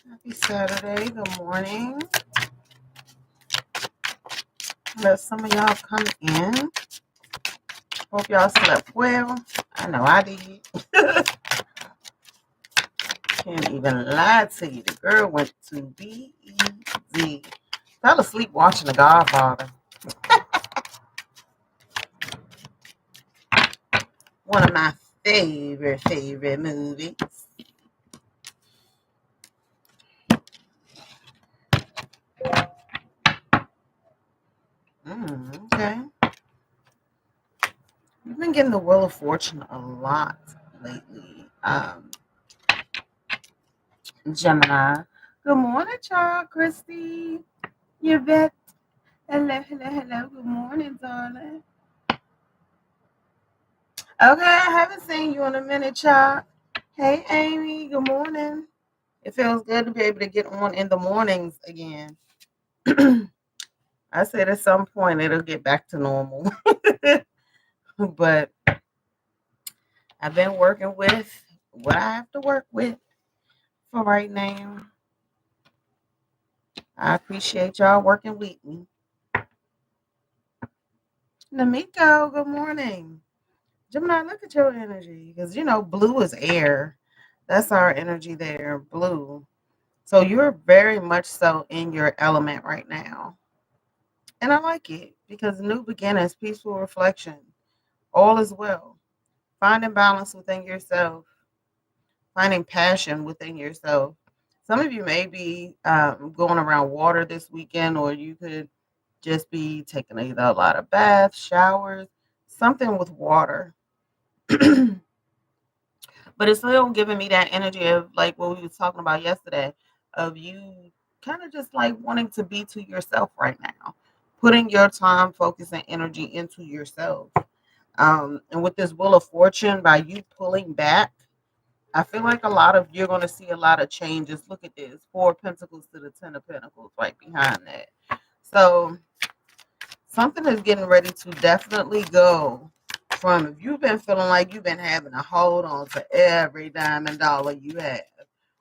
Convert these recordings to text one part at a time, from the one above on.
Happy Saturday. Good morning. Let some of y'all come in. Hope y'all slept well. I know I did. Can't even lie to you. The girl went to BEZ. Fell asleep watching The Godfather. One of my favorite movies. Okay. We've been getting the Wheel of Fortune a lot lately. Gemini. Good morning, child, Christy. Yvette. Hello. Good morning, darling. Okay, I haven't seen you in a minute, child. Hey, Amy. Good morning. It feels good to be able to get on in the mornings again. I said at some point it'll get back to normal. But I've been working with what I have to work with for right now. I appreciate y'all working with me. Namiko, good morning. Gemini, look at your energy. Because, blue is air. That's our energy there, blue. So you're very much so in your element right now. And I like it because new beginnings, peaceful reflection, all is well. Finding balance within yourself, finding passion within yourself. Some of you may be going around water this weekend, or you could just be taking either a lot of baths, showers, something with water. But it's still giving me that energy of like what we were talking about yesterday, of you kind of just like wanting to be to yourself right now, putting your time, focus, and energy into yourself. And with this Wheel of Fortune, by you pulling back, I feel like you're going to see a lot of changes. Look at this, 4 of Pentacles to the 10 of Pentacles right behind that. So something is getting ready to definitely go from, if you've been feeling like you've been having to hold on to every dime and dollar you have,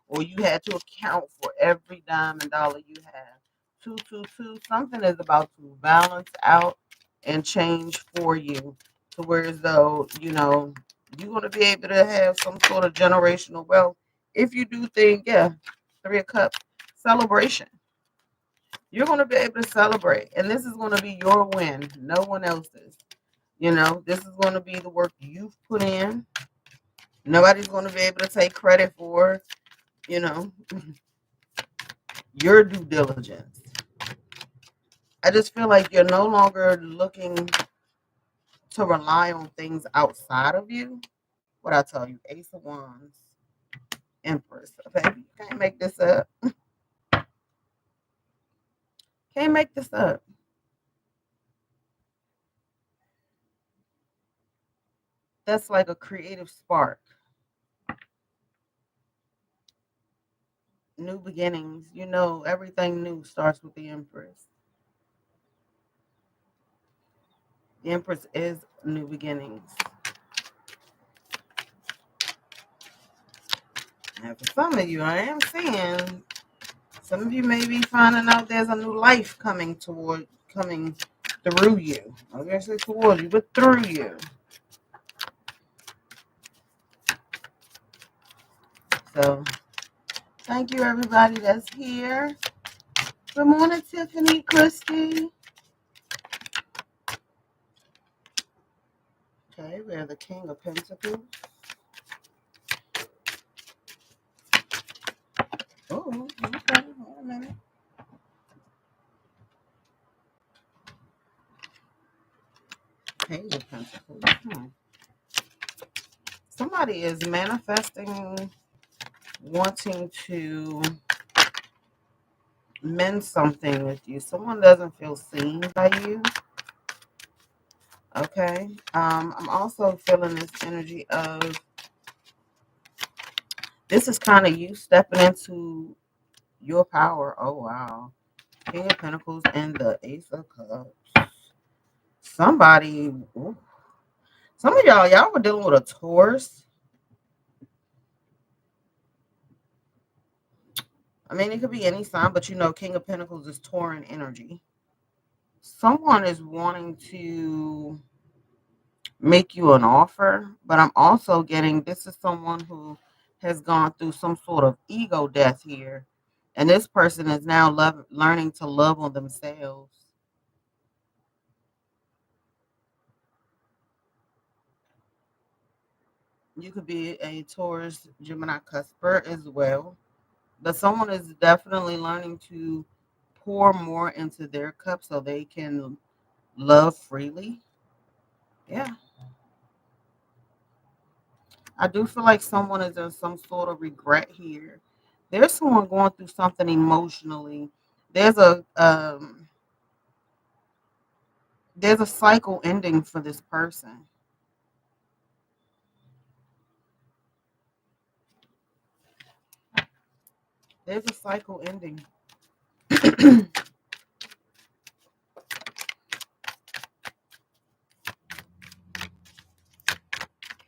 or you had to account for every dime and dollar you have, 222, something is about to balance out and change for you to where as though, you're going to be able to have some sort of generational wealth. If you do think, yeah, 3 of Cups, celebration. You're going to be able to celebrate. And this is going to be your win, no one else's. This is going to be the work you've put in. Nobody's going to be able to take credit for, your due diligence. I just feel like you're no longer looking to rely on things outside of you. What I tell you, Ace of Wands, Empress. Okay, you can't make this up. Can't make this up. That's like a creative spark. New beginnings. Everything new starts with the Empress. The Empress is new beginnings. And for some of you, I am seeing some of you may be finding out there's a new life coming through you. I was gonna say towards you, but through you. So thank you everybody that's here. Good morning, Tiffany, Christy. Okay, we have the King of Pentacles. Oh, okay, wait a minute. Page of Pentacles. Somebody is manifesting, wanting to mend something with you. Someone doesn't feel seen by you. Okay. I'm also feeling this energy of, this is kind of you stepping into your power. Oh, wow. King of Pentacles and the Ace of Cups. Somebody, ooh, some of y'all were dealing with a Taurus. I mean, it could be any sign, but King of Pentacles is Tauran energy. Someone is wanting to make you an offer, but I'm also getting this is someone who has gone through some sort of ego death here. And this person is now learning to love on themselves. You could be a Taurus, Gemini cusper as well. But someone is definitely learning to pour more into their cup so they can love freely. Yeah. I do feel like someone is in some sort of regret here. There's someone going through something emotionally. There's a um there's a cycle ending for this person. There's a cycle ending.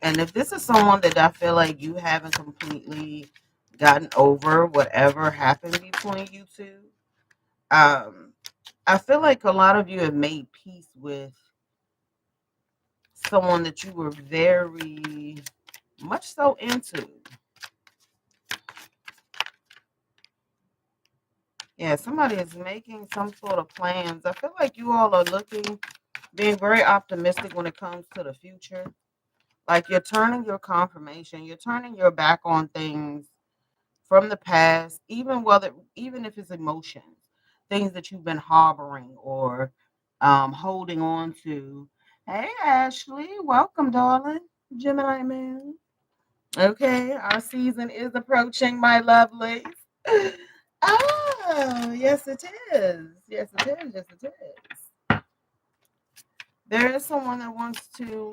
And if this is someone that I feel like you haven't completely gotten over whatever happened between you two, um, I feel like a lot of you have made peace with someone that you were very much so into. Yeah, somebody is making some sort of plans. I feel like you all are being very optimistic when it comes to the future. Like you're turning your confirmation, you're turning your back on things from the past, even if it's emotions, things that you've been harboring or holding on to. Hey, Ashley, welcome, darling. Gemini man. Okay, our season is approaching, my lovelies. Oh, yes, it is. Yes, it is. Yes, it is. There is someone that wants to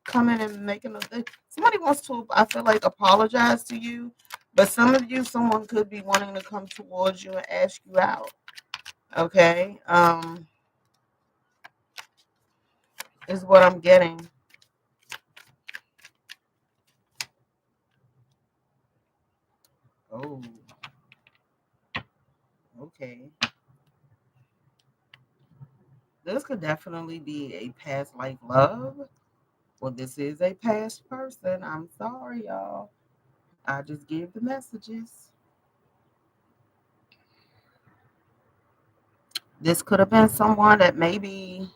come in and make another. Somebody wants to, I feel like, apologize to you. But some of you, someone could be wanting to come towards you and ask you out. Okay, is what I'm getting. Oh, okay. This could definitely be a past life love. Well, this is a past person. I'm sorry, y'all. I just give the messages. This could have been someone that maybe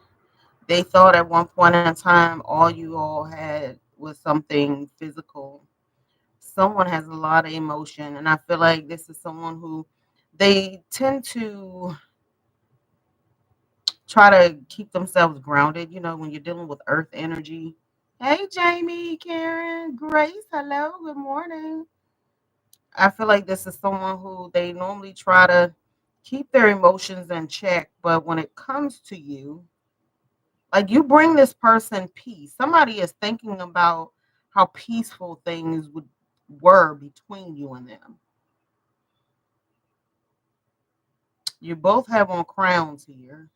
they thought at one point in time all you all had was something physical. Someone has a lot of emotion, and I feel like this is someone who they tend to try to keep themselves grounded, when you're dealing with earth energy. Hey, Jamie, Karen, Grace, hello, good morning. I feel like this is someone who they normally try to keep their emotions in check, but when it comes to you, like you bring this person peace. Somebody is thinking about how peaceful things were between you and them. You both have on crowns here.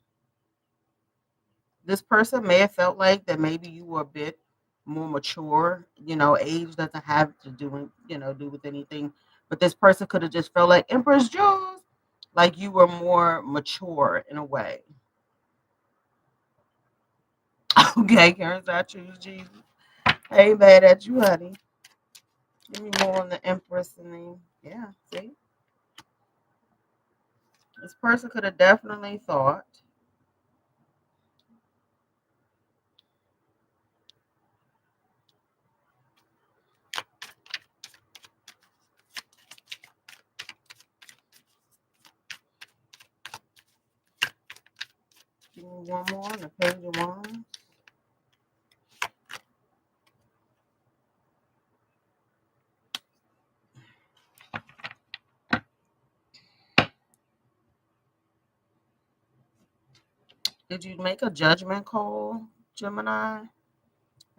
This person may have felt like that maybe you were a bit more mature. Age doesn't have to do with anything. But this person could have just felt like Empress Jules, like you were more mature in a way. Okay, Karen's I choose Jesus. I ain't mad at you, honey. Give me more on the Empress and then yeah, see? This person could have definitely thought. Give me one more on the page of wands. Did you make a judgment call, Gemini,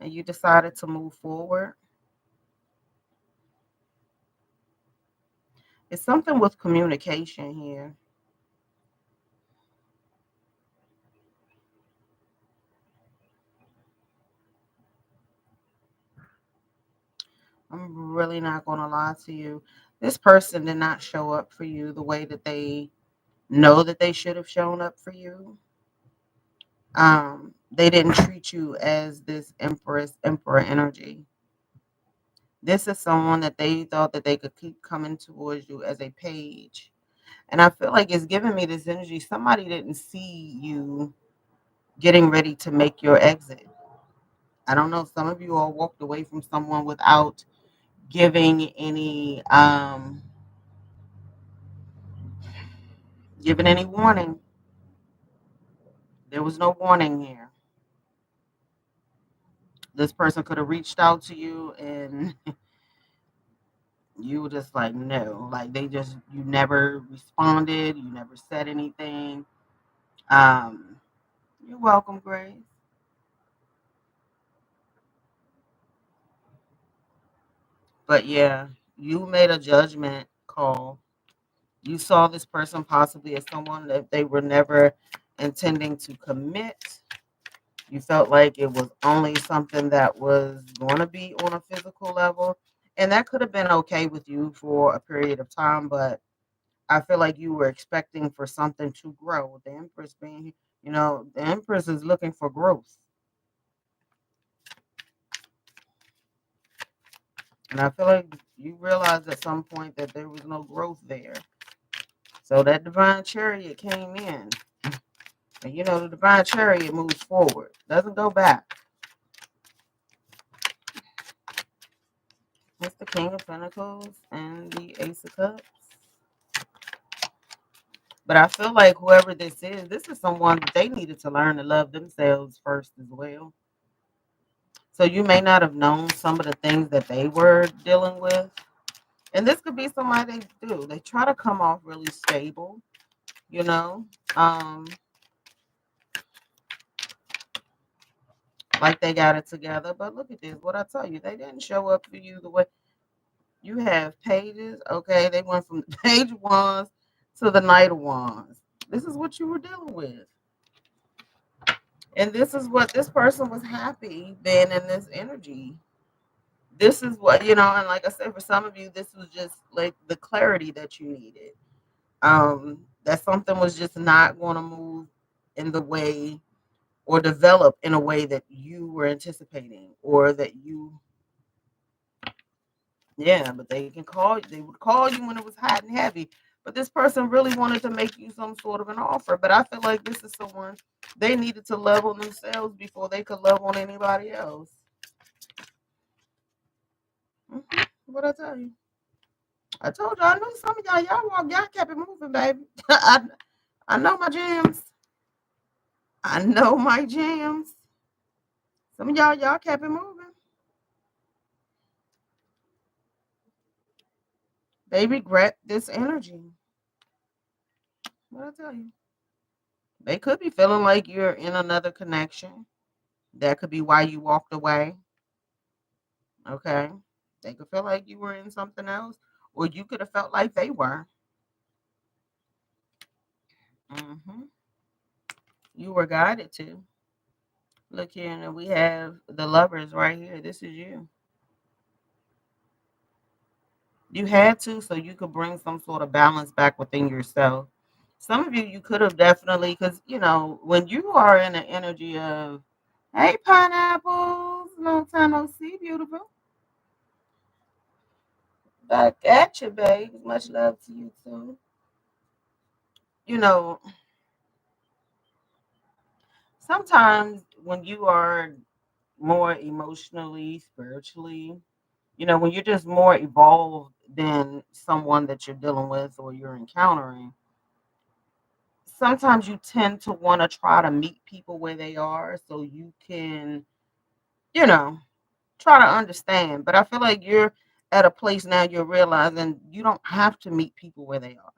and you decided to move forward? It's something with communication here. I'm really not going to lie to you. This person did not show up for you the way that they know that they should have shown up for you. They didn't treat you as this empress, emperor energy. This is someone that they thought that they could keep coming towards you as a page. And I feel like it's giving me this energy. Somebody didn't see you getting ready to make your exit. I don't know. Some of you all walked away from someone without giving any warning. There was no warning here. This person could have reached out to you and you were just like, no. Like you never responded. You never said anything. Um, you're welcome, Grace. But yeah, you made a judgment call. You saw this person possibly as someone that they were never intending to commit. You felt like it was only something that was going to be on a physical level. And that could have been okay with you for a period of time, but I feel like you were expecting for something to grow. With the Empress being, the Empress is looking for growth. And I feel like you realized at some point that there was no growth there. So that divine chariot came in. And the divine chariot moves forward, doesn't go back. It's the King of Pentacles and the Ace of Cups. But I feel like whoever this is someone that they needed to learn to love themselves first as well. So you may not have known some of the things that they were dealing with. And this could be somebody they do. They try to come off really stable, you know, um, like they got it together. But look at this. What I tell you, they didn't show up for you the way you have pages. Okay. They went from the page of wands to the knight of wands. This is what you were dealing with. And this is what this person was happy being in this energy. This is what, and like I said, for some of you, this was just like the clarity that you needed. That something was just not going to move in the way or develop in a way that you were anticipating or that you, yeah, but they would call you when it was hot and heavy. But this person really wanted to make you some sort of an offer. But I feel like this is someone they needed to love on themselves before they could love on anybody else. What I tell you? I told you I knew some of y'all kept it moving, baby. I know my jams. I know my jams. Some of y'all kept it moving. They regret this energy. What I tell you? They could be feeling like you're in another connection. That could be why you walked away. Okay. They could feel like you were in something else, or you could have felt like they were. hmm You were guided to. Look here, and we have the lovers right here. This is you. You had to, so you could bring some sort of balance back within yourself. Some of you could have definitely, because, when you are in an energy of, hey, pineapples, long time no see, beautiful. Back at you, babe. Much love to you, too. You know, sometimes when you are more emotionally, spiritually, when you're just more evolved than someone that you're dealing with or you're encountering, sometimes you tend to want to try to meet people where they are so you can, you know, try to understand. But I feel like you're at a place now you're realizing you don't have to meet people where they are.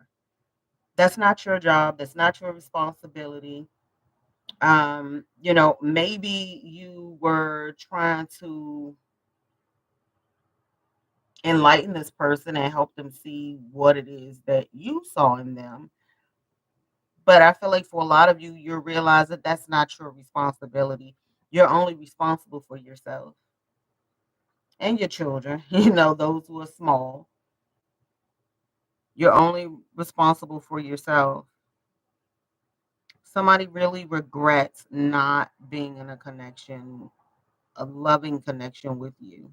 That's not your job. That's not your responsibility. Maybe you were trying to enlighten this person and help them see what it is that you saw in them. But I feel like for a lot of you, you realize that that's not your responsibility. You're only responsible for yourself and your children, those who are small. You're only responsible for yourself. Somebody really regrets not being in a connection, a loving connection with you.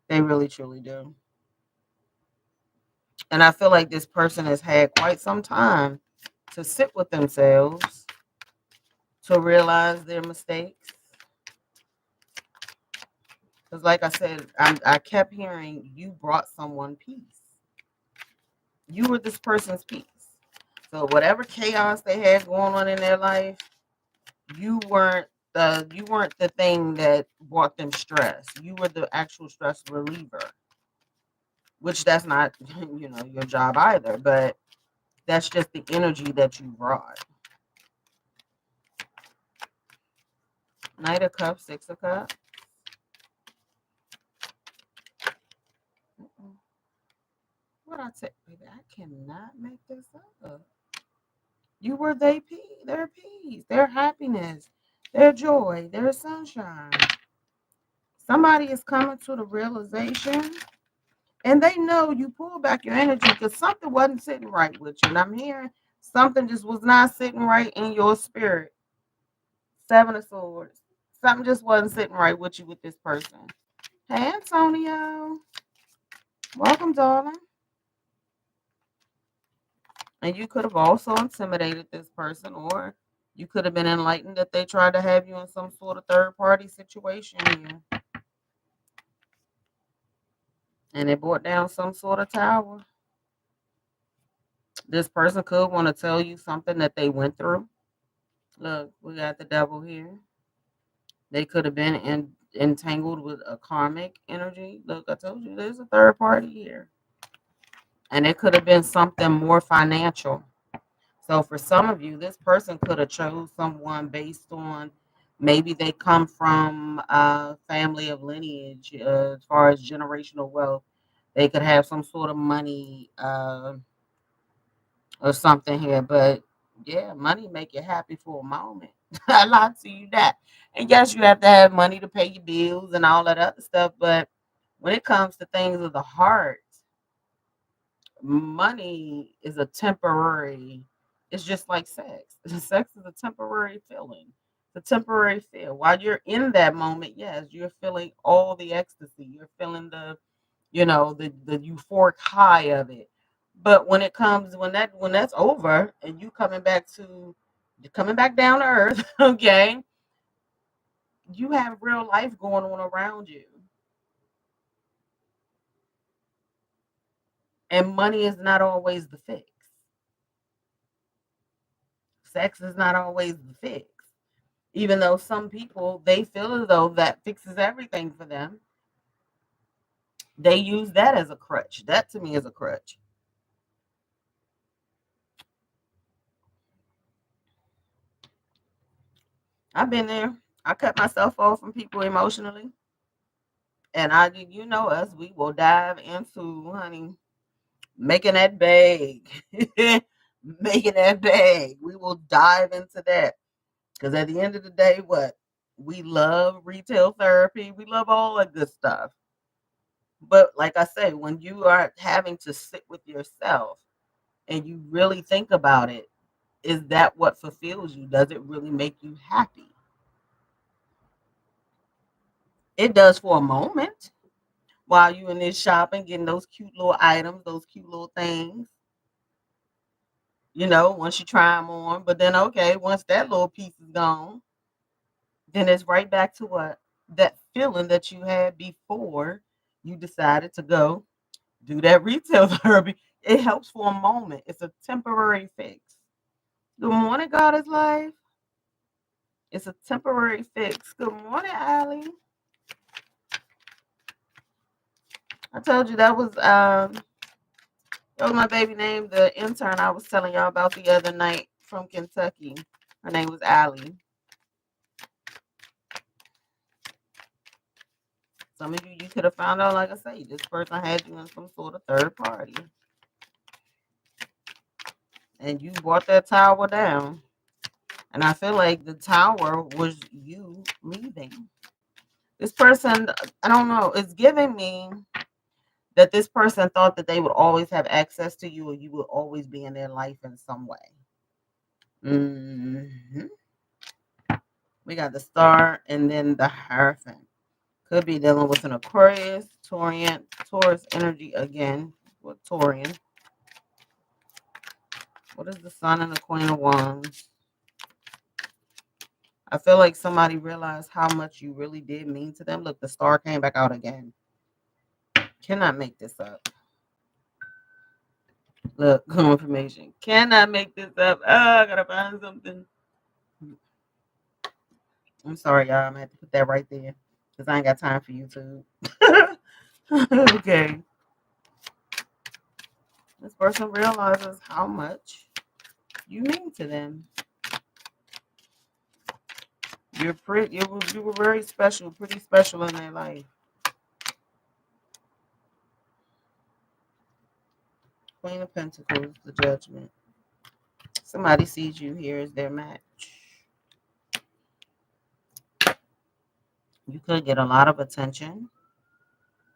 They really truly do. And I feel like this person has had quite some time to sit with themselves, to realize their mistakes. Because, like I said, I kept hearing you brought someone peace. You were this person's peace. So, whatever chaos they had going on in their life, you weren't the thing that brought them stress. You were the actual stress reliever, which that's not your job either. But that's just the energy that you brought. Knight of Cups, Six of Cups. What I say, baby? I cannot make this up. You were their peace, their happiness, their joy, their sunshine. Somebody is coming to the realization, and they know you pull back your energy because something wasn't sitting right with you. And I'm hearing something just was not sitting right in your spirit. Seven of Swords. Something just wasn't sitting right with you with this person. Hey, Antonio. Welcome, darling. And you could have also intimidated this person, or you could have been enlightened that they tried to have you in some sort of third party situation here. And it brought down some sort of tower. This person could want to tell you something that they went through. Look, we got the devil here. They could have been entangled with a karmic energy. Look, I told you there's a third party here. And it could have been something more financial. So for some of you, this person could have chose someone based on maybe they come from a family of lineage as far as generational wealth. They could have some sort of money or something here. But yeah, money make you happy for a moment. I lied to you that. And yes, you have to have money to pay your bills and all that other stuff. But when it comes to things of the heart, money is a temporary, it's just like sex. Sex is a temporary feeling. It's a temporary feel. While you're in that moment, yes, you're feeling all the ecstasy. You're feeling the euphoric high of it. But when it comes when that's over and you coming back down to earth, okay, you have real life going on around you. And money is not always the fix. Sex is not always the fix. Even though some people they feel as though that fixes everything for them, they use that as a crutch. That to me is a crutch. I've been there. I cut myself off from people emotionally, and you know us, we will dive into, honey, making that bag, making that bag. We will dive into that because at the end of the day, what we love retail therapy, we love all that good stuff. But like I say, when you are having to sit with yourself and you really think about it, is that what fulfills you? Does it really make you happy? It does for a moment while you in this shopping, getting those cute little items, those cute little things. Once you try them on, but then okay, once that little piece is gone, then it's right back to what that feeling that you had before you decided to go do that retail therapy. It helps for a moment. It's a temporary fix. Good morning, Goddess Life. It's a temporary fix. Good morning, Allie. I told you that was my baby name, the intern I was telling y'all about the other night from Kentucky. Her name was Allie. Some of you could have found out, like I say, this person had you in some sort of third party. And you brought that tower down. And I feel like the tower was you leaving. This person, I don't know, it's giving me that this person thought that they would always have access to you or you would always be in their life in some way. hmm We got the Star and then the Hierophant. Could be dealing with an Aquarius, Taurus energy again. With Taurian. What is the Sun and the Queen of Wands? I feel like somebody realized how much you really did mean to them. Look, the Star came back out again. Cannot make this up. Look, confirmation. Cannot make this up. Oh, I gotta find something. I'm sorry, y'all. I'm gonna have to put that right there because I ain't got time for YouTube. Okay. This person realizes how much you mean to them. You're pretty. You were very special, pretty special in their life. Queen of Pentacles, the Judgment. Somebody sees you here as their match. You could get a lot of attention.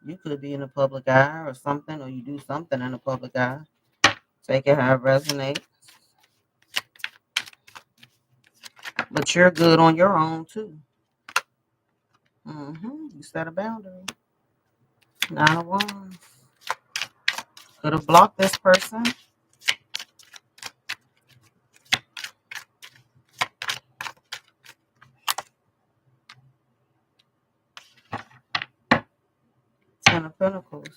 You could be in the public eye or something, or you do something in the public eye. Take it how it resonates. But you're good on your own, too. You set a boundary. 9 of Wands. Could have blocked this person. Ten of Pentacles.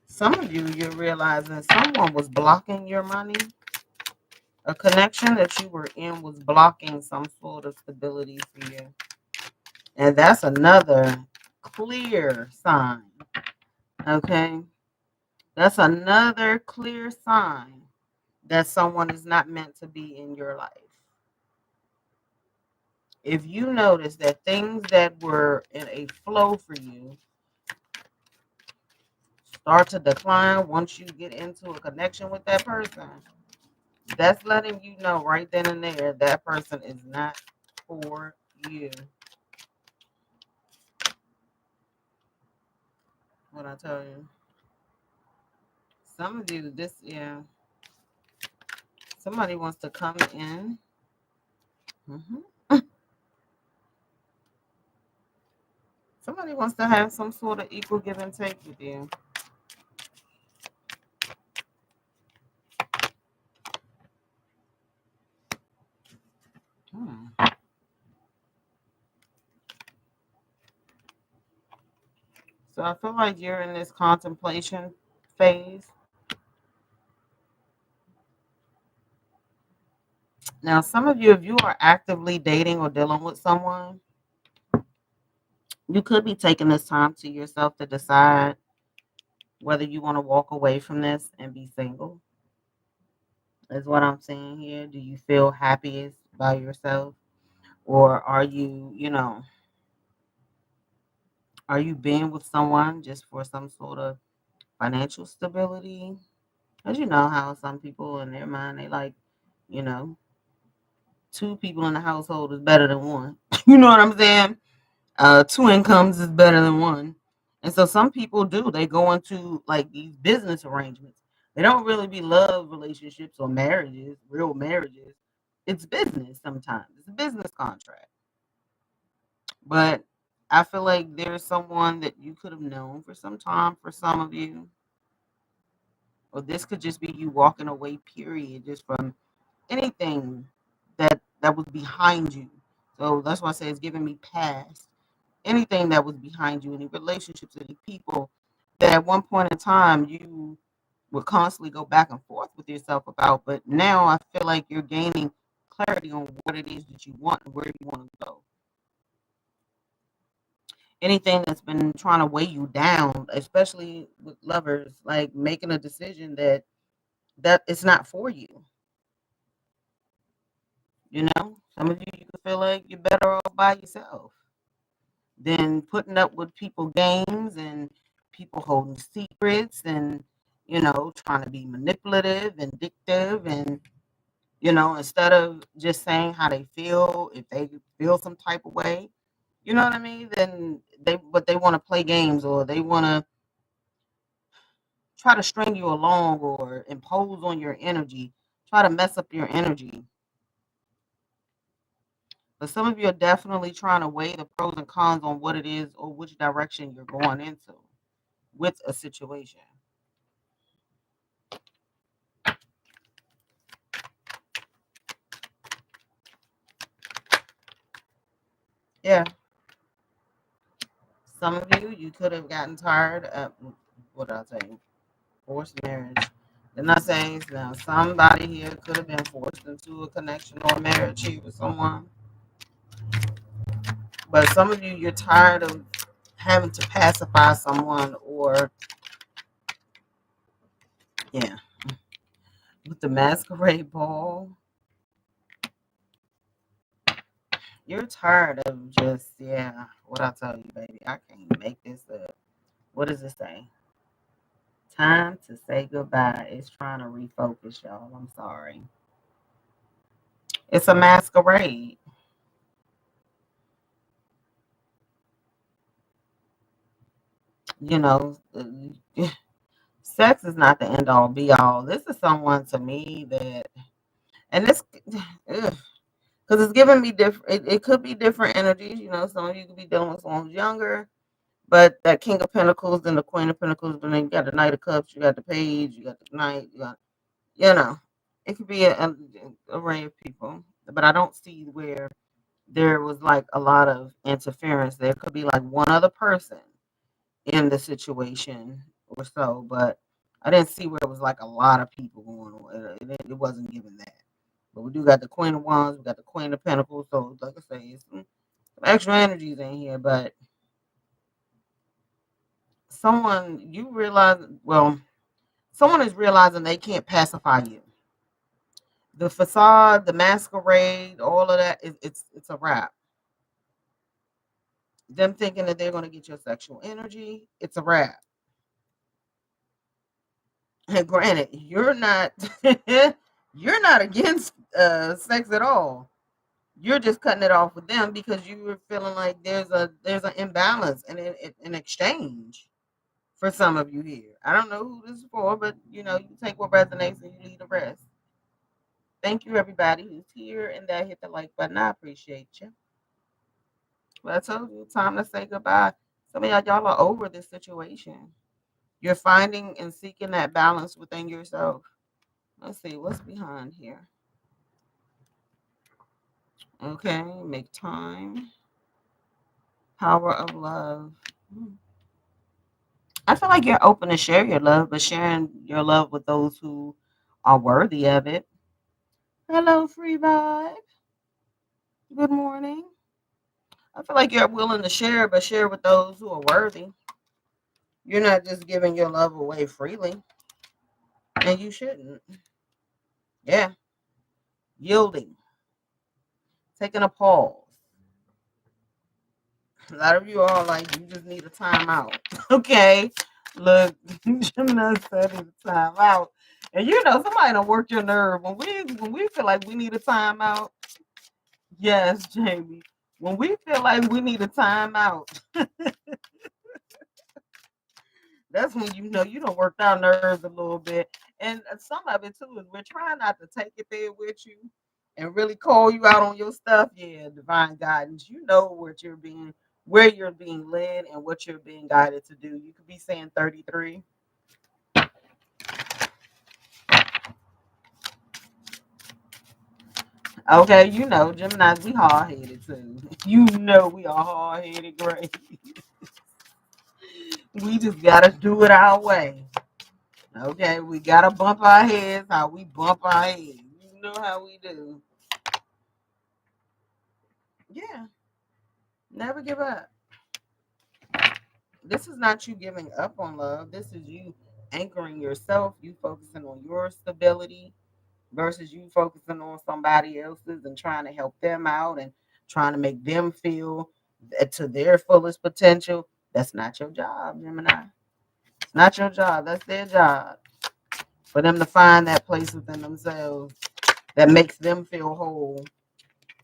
Some of you, you're realizing someone was blocking your money. A connection that you were in was blocking some sort of stability for you. And that's another clear sign. Okay? That's another clear sign that someone is not meant to be in your life. If you notice that things that were in a flow for you start to decline once you get into a connection with that person, that's letting you know right then and there that person is not for you. What I tell you. Some of you, somebody wants to come in. Somebody wants to have some sort of equal give and take with you. So I feel like you're in this contemplation phase. Now, some of you, if you are actively dating or dealing with someone, you could be taking this time to yourself to decide whether you want to walk away from this and be single. Is what I'm saying here. Do you feel happiest by yourself? Or are you, are you being with someone just for some sort of financial stability? Because you know how some people in their mind, they like, you know, 2 people in the household is better than 1. You know what I'm saying? 2 incomes is better than 1. And so some people do. They go into like these business arrangements. They don't really be love relationships or marriages, real marriages. It's business sometimes. It's a business contract. But I feel like there's someone that you could have known for some time for some of you. Or this could just be you walking away, period, just from anything that was behind you. So that's why I say it's giving me past. Anything that was behind you, any relationships, any people that at one point in time you would constantly go back and forth with yourself about. But now I feel like you're gaining clarity on what it is that you want and where you want to go. Anything that's been trying to weigh you down, especially with lovers, like making a decision that it's not for you. Some of you can feel like you're better off by yourself than putting up with people games and people holding secrets and trying to be manipulative and addictive and instead of just saying how they feel, if they feel some type of way, you know what I mean, then they want to play games or they want to try to string you along or impose on your energy, try to mess up your energy. But some of you are definitely trying to weigh the pros and cons on what it is or which direction you're going into with a situation. Yeah. Some of you could have gotten tired of what did I tell you? Forced marriage. They're not saying now somebody here could have been forced into a connection or a marriage here with someone. But some of you, you're tired of having to pacify someone or, yeah, with the masquerade ball. You're tired of just, yeah, what I tell you, baby. I can't make this up. What does it say? Time to say goodbye. It's trying to refocus, y'all. I'm sorry. It's a masquerade. You know, sex is not the end all be all. This is someone to me that, and this, because it's giving me different, it could be different energies. You know, some of you could be dealing with someone who's younger, but that King of Pentacles and the Queen of Pentacles, but then you got the Knight of Cups, you got the Page, you got the Knight, you got, you know, it could be an array of people, but I don't see where there was like a lot of interference. There could be like one other person in the situation or so, but I didn't see where it was like a lot of people going on. It wasn't given that. But we do got the Queen of Wands, we got the Queen of Pentacles, so like I say, it's some extra energies in here, but someone you realize, well, someone is realizing they can't pacify you. The facade, the masquerade, all of that, it's a wrap. Them thinking that they're going to get your sexual energy, it's a wrap. And granted, you're not against sex at all. You're just cutting it off with them because you were feeling like there's an imbalance and an exchange for some of you here. I don't know who this is for, but you know, you take what resonates and you leave the rest. Thank you everybody who's here and that hit the like button. I appreciate you. But I told you, time to say goodbye. Some of y'all are over this situation. You're finding and seeking that balance within yourself. Let's see what's behind here. Okay, make time. Power of love. I feel like you're open to share your love, but sharing your love with those who are worthy of it. Hello, free vibe. Good morning. I feel like you're willing to share, but share with those who are worthy. You're not just giving your love away freely, and you shouldn't. Yeah, yielding, taking a pause. A lot of you are like, you just need a timeout. Okay, look, Gemini said it's a timeout, and you know somebody don't work your nerve when we feel like we need a timeout. Yes, Jamie. When we feel like we need a timeout, that's when you know you don't work our nerves a little bit. And some of it too is we're trying not to take it there with you and really call you out on your stuff. Yeah, divine guidance. You know where you're being led and what you're being guided to do. You could be saying 33. Okay, you know, Geminis, we hard headed too. You know we are hard headed, great. We just gotta do it our way. Okay, we gotta bump our heads how we bump our heads. You know how we do. Yeah, never give up. This is not you giving up on love. This is you anchoring yourself, you focusing on your stability versus you focusing on somebody else's and trying to help them out and trying to make them feel to their fullest potential. That's not your job, Gemini. It's not your job. That's their job. For them to find that place within themselves that makes them feel whole.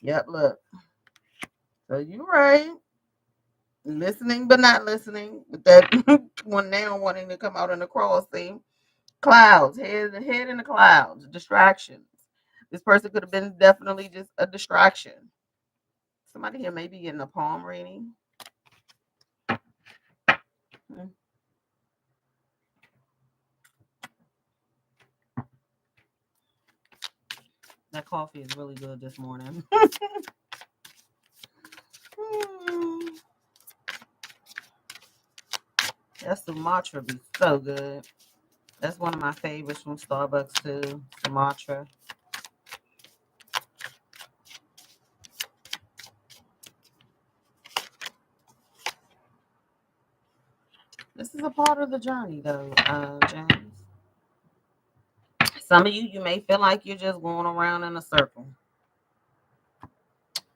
Yep, look. So you're right. listening but not listening. With that one now wanting to come out in the cross, see? Clouds, head in the clouds, distractions. This person could have been definitely just a distraction. Somebody here may be getting a palm reading. Hmm. That coffee is really good this morning. Hmm. That Sumatra be so good. That's one of my favorites from Starbucks too. Sumatra. This is a part of the journey though, James. Some of you may feel like you're just going around in a circle.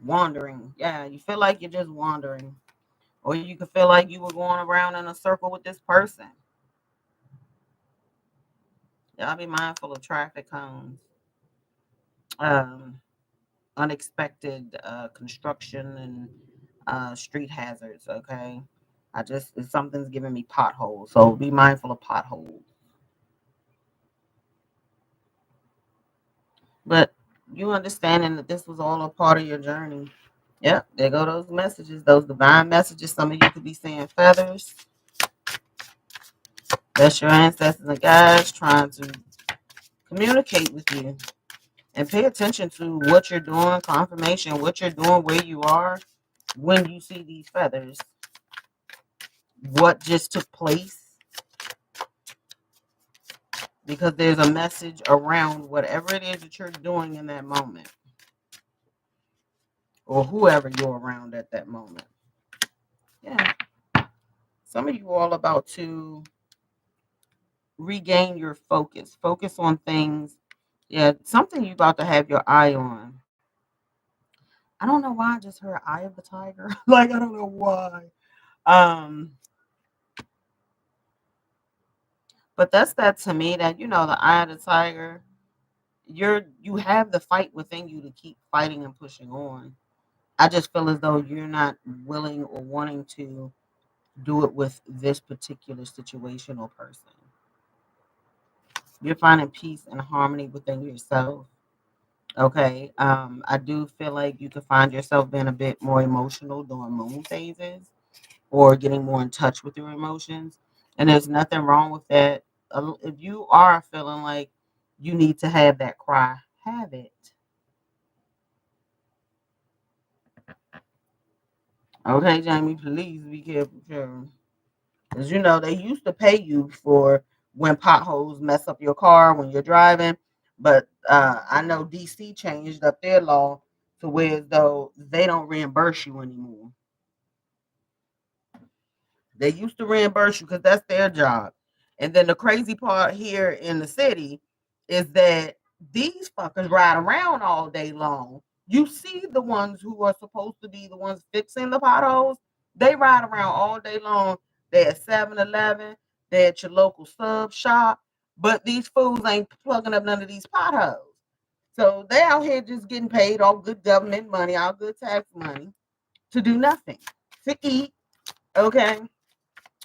Wandering. Yeah, you feel like you're just wandering. Or you could feel like you were going around in a circle with this person. Y'all be mindful of traffic cones, um, unexpected construction and street hazards. Okay, something's giving me potholes, so be mindful of potholes. But you understanding that this was all a part of your journey. Yep, there go those messages, those divine messages. Some of you could be seeing feathers. That's your ancestors and guides trying to communicate with you. And pay attention to what you're doing, confirmation, what you're doing, where you are when you see these feathers, what just took place, because there's a message around whatever it is that you're doing in that moment, or whoever you're around at that moment. Yeah, some of you all about to regain your focus on things. Yeah, something you about to have your eye on. I don't know why I just heard eye of the tiger. Like, I don't know why. Um, but that's that to me, that the eye of the tiger, you have the fight within you to keep fighting and pushing on. I just feel as though you're not willing or wanting to do it with this particular situation or person. You're finding peace and harmony within yourself. Okay. I do feel like you could find yourself being a bit more emotional during moon phases, or getting more in touch with your emotions. And there's nothing wrong with that. If you are feeling like you need to have that cry, have it. Okay, Jamie, please be careful. Sure. Because they used to pay you for when potholes mess up your car when you're driving. But I know DC changed up their law to where as though they don't reimburse you anymore. They used to reimburse you because that's their job. And then the crazy part here in the city is that these fuckers ride around all day long. You see the ones who are supposed to be the ones fixing the potholes, they ride around all day long. They're at 7-Eleven, they're at your local sub shop, but these fools ain't plugging up none of these potholes. So they out here just getting paid all good government money, all good tax money to do nothing, to eat, okay?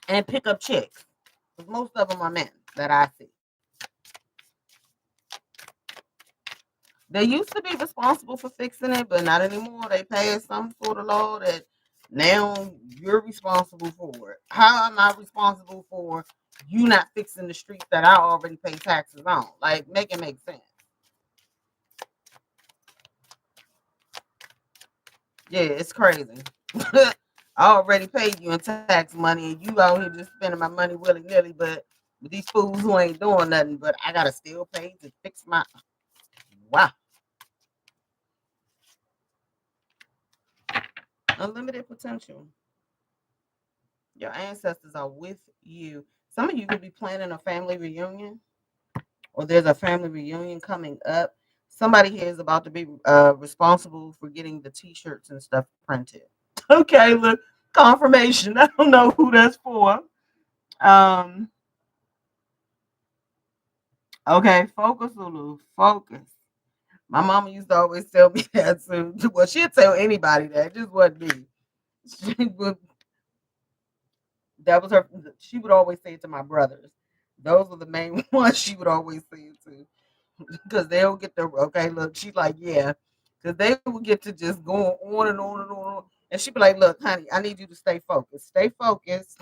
And pick up chicks. Most of them are men that I see. They used to be responsible for fixing it, but not anymore. They passed some sort of law that now you're responsible for it. How am I responsible for you not fixing the streets that I already pay taxes on? Like, make it make sense. Yeah, it's crazy. I already paid you in tax money, and you out here just spending my money willy nilly. But with these fools who ain't doing nothing, but I gotta still pay to fix my. Wow. Unlimited potential. Your ancestors are with you. Some of you could be planning a family reunion, or there's a family reunion coming up. Somebody here is about to be responsible for getting the T-shirts and stuff printed. Okay, look, confirmation. I don't know who that's for. Um, okay, focus, Lulu, focus. My mama used to always tell me that too. Well, she'd tell anybody that. It just wasn't me. She would That was her. She would always say it to my brothers. Those were the main ones she would always say it to. Because they'll get the, okay, look, she's like, yeah. Because they would get to just going on and on and on. And she'd be like, look, honey, I need you to stay focused. Stay focused.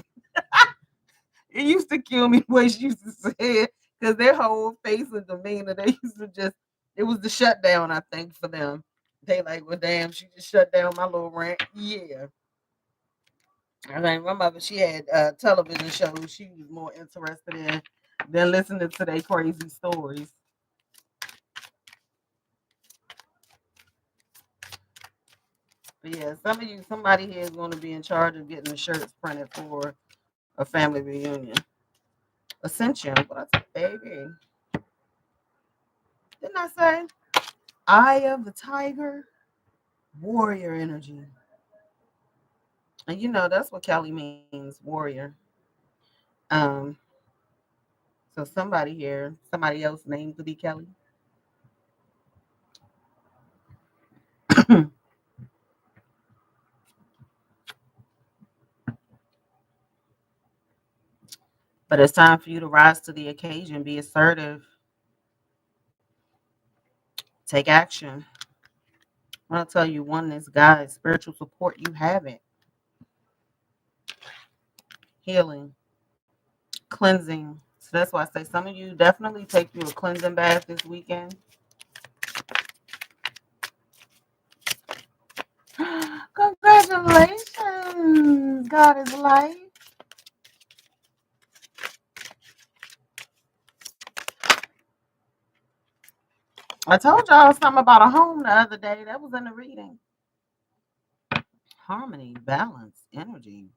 It used to kill me when she used to say it. Because their whole face and demeanor, they used to just, it was the shutdown, I think, for them. They like, well, damn, she just shut down my little rant. Yeah. I think my mother, she had television shows she was more interested in than listening to their crazy stories. But yeah, some of you, somebody here is going to be in charge of getting the shirts printed for a family reunion. Ascension, what I said, baby. Didn't I say? Eye of the tiger, warrior energy. And you know, that's what Kelly means, warrior. Um, so somebody here, somebody else's name could be Kelly. But it's time for you to rise to the occasion, be assertive, take action. I want to tell you, oneness, guys, spiritual support, you have it. Healing, cleansing. So that's why I say some of you definitely take you a cleansing bath this weekend. Congratulations. God is life. I told y'all something about a home the other day. That was in the reading. Harmony, balance, energy.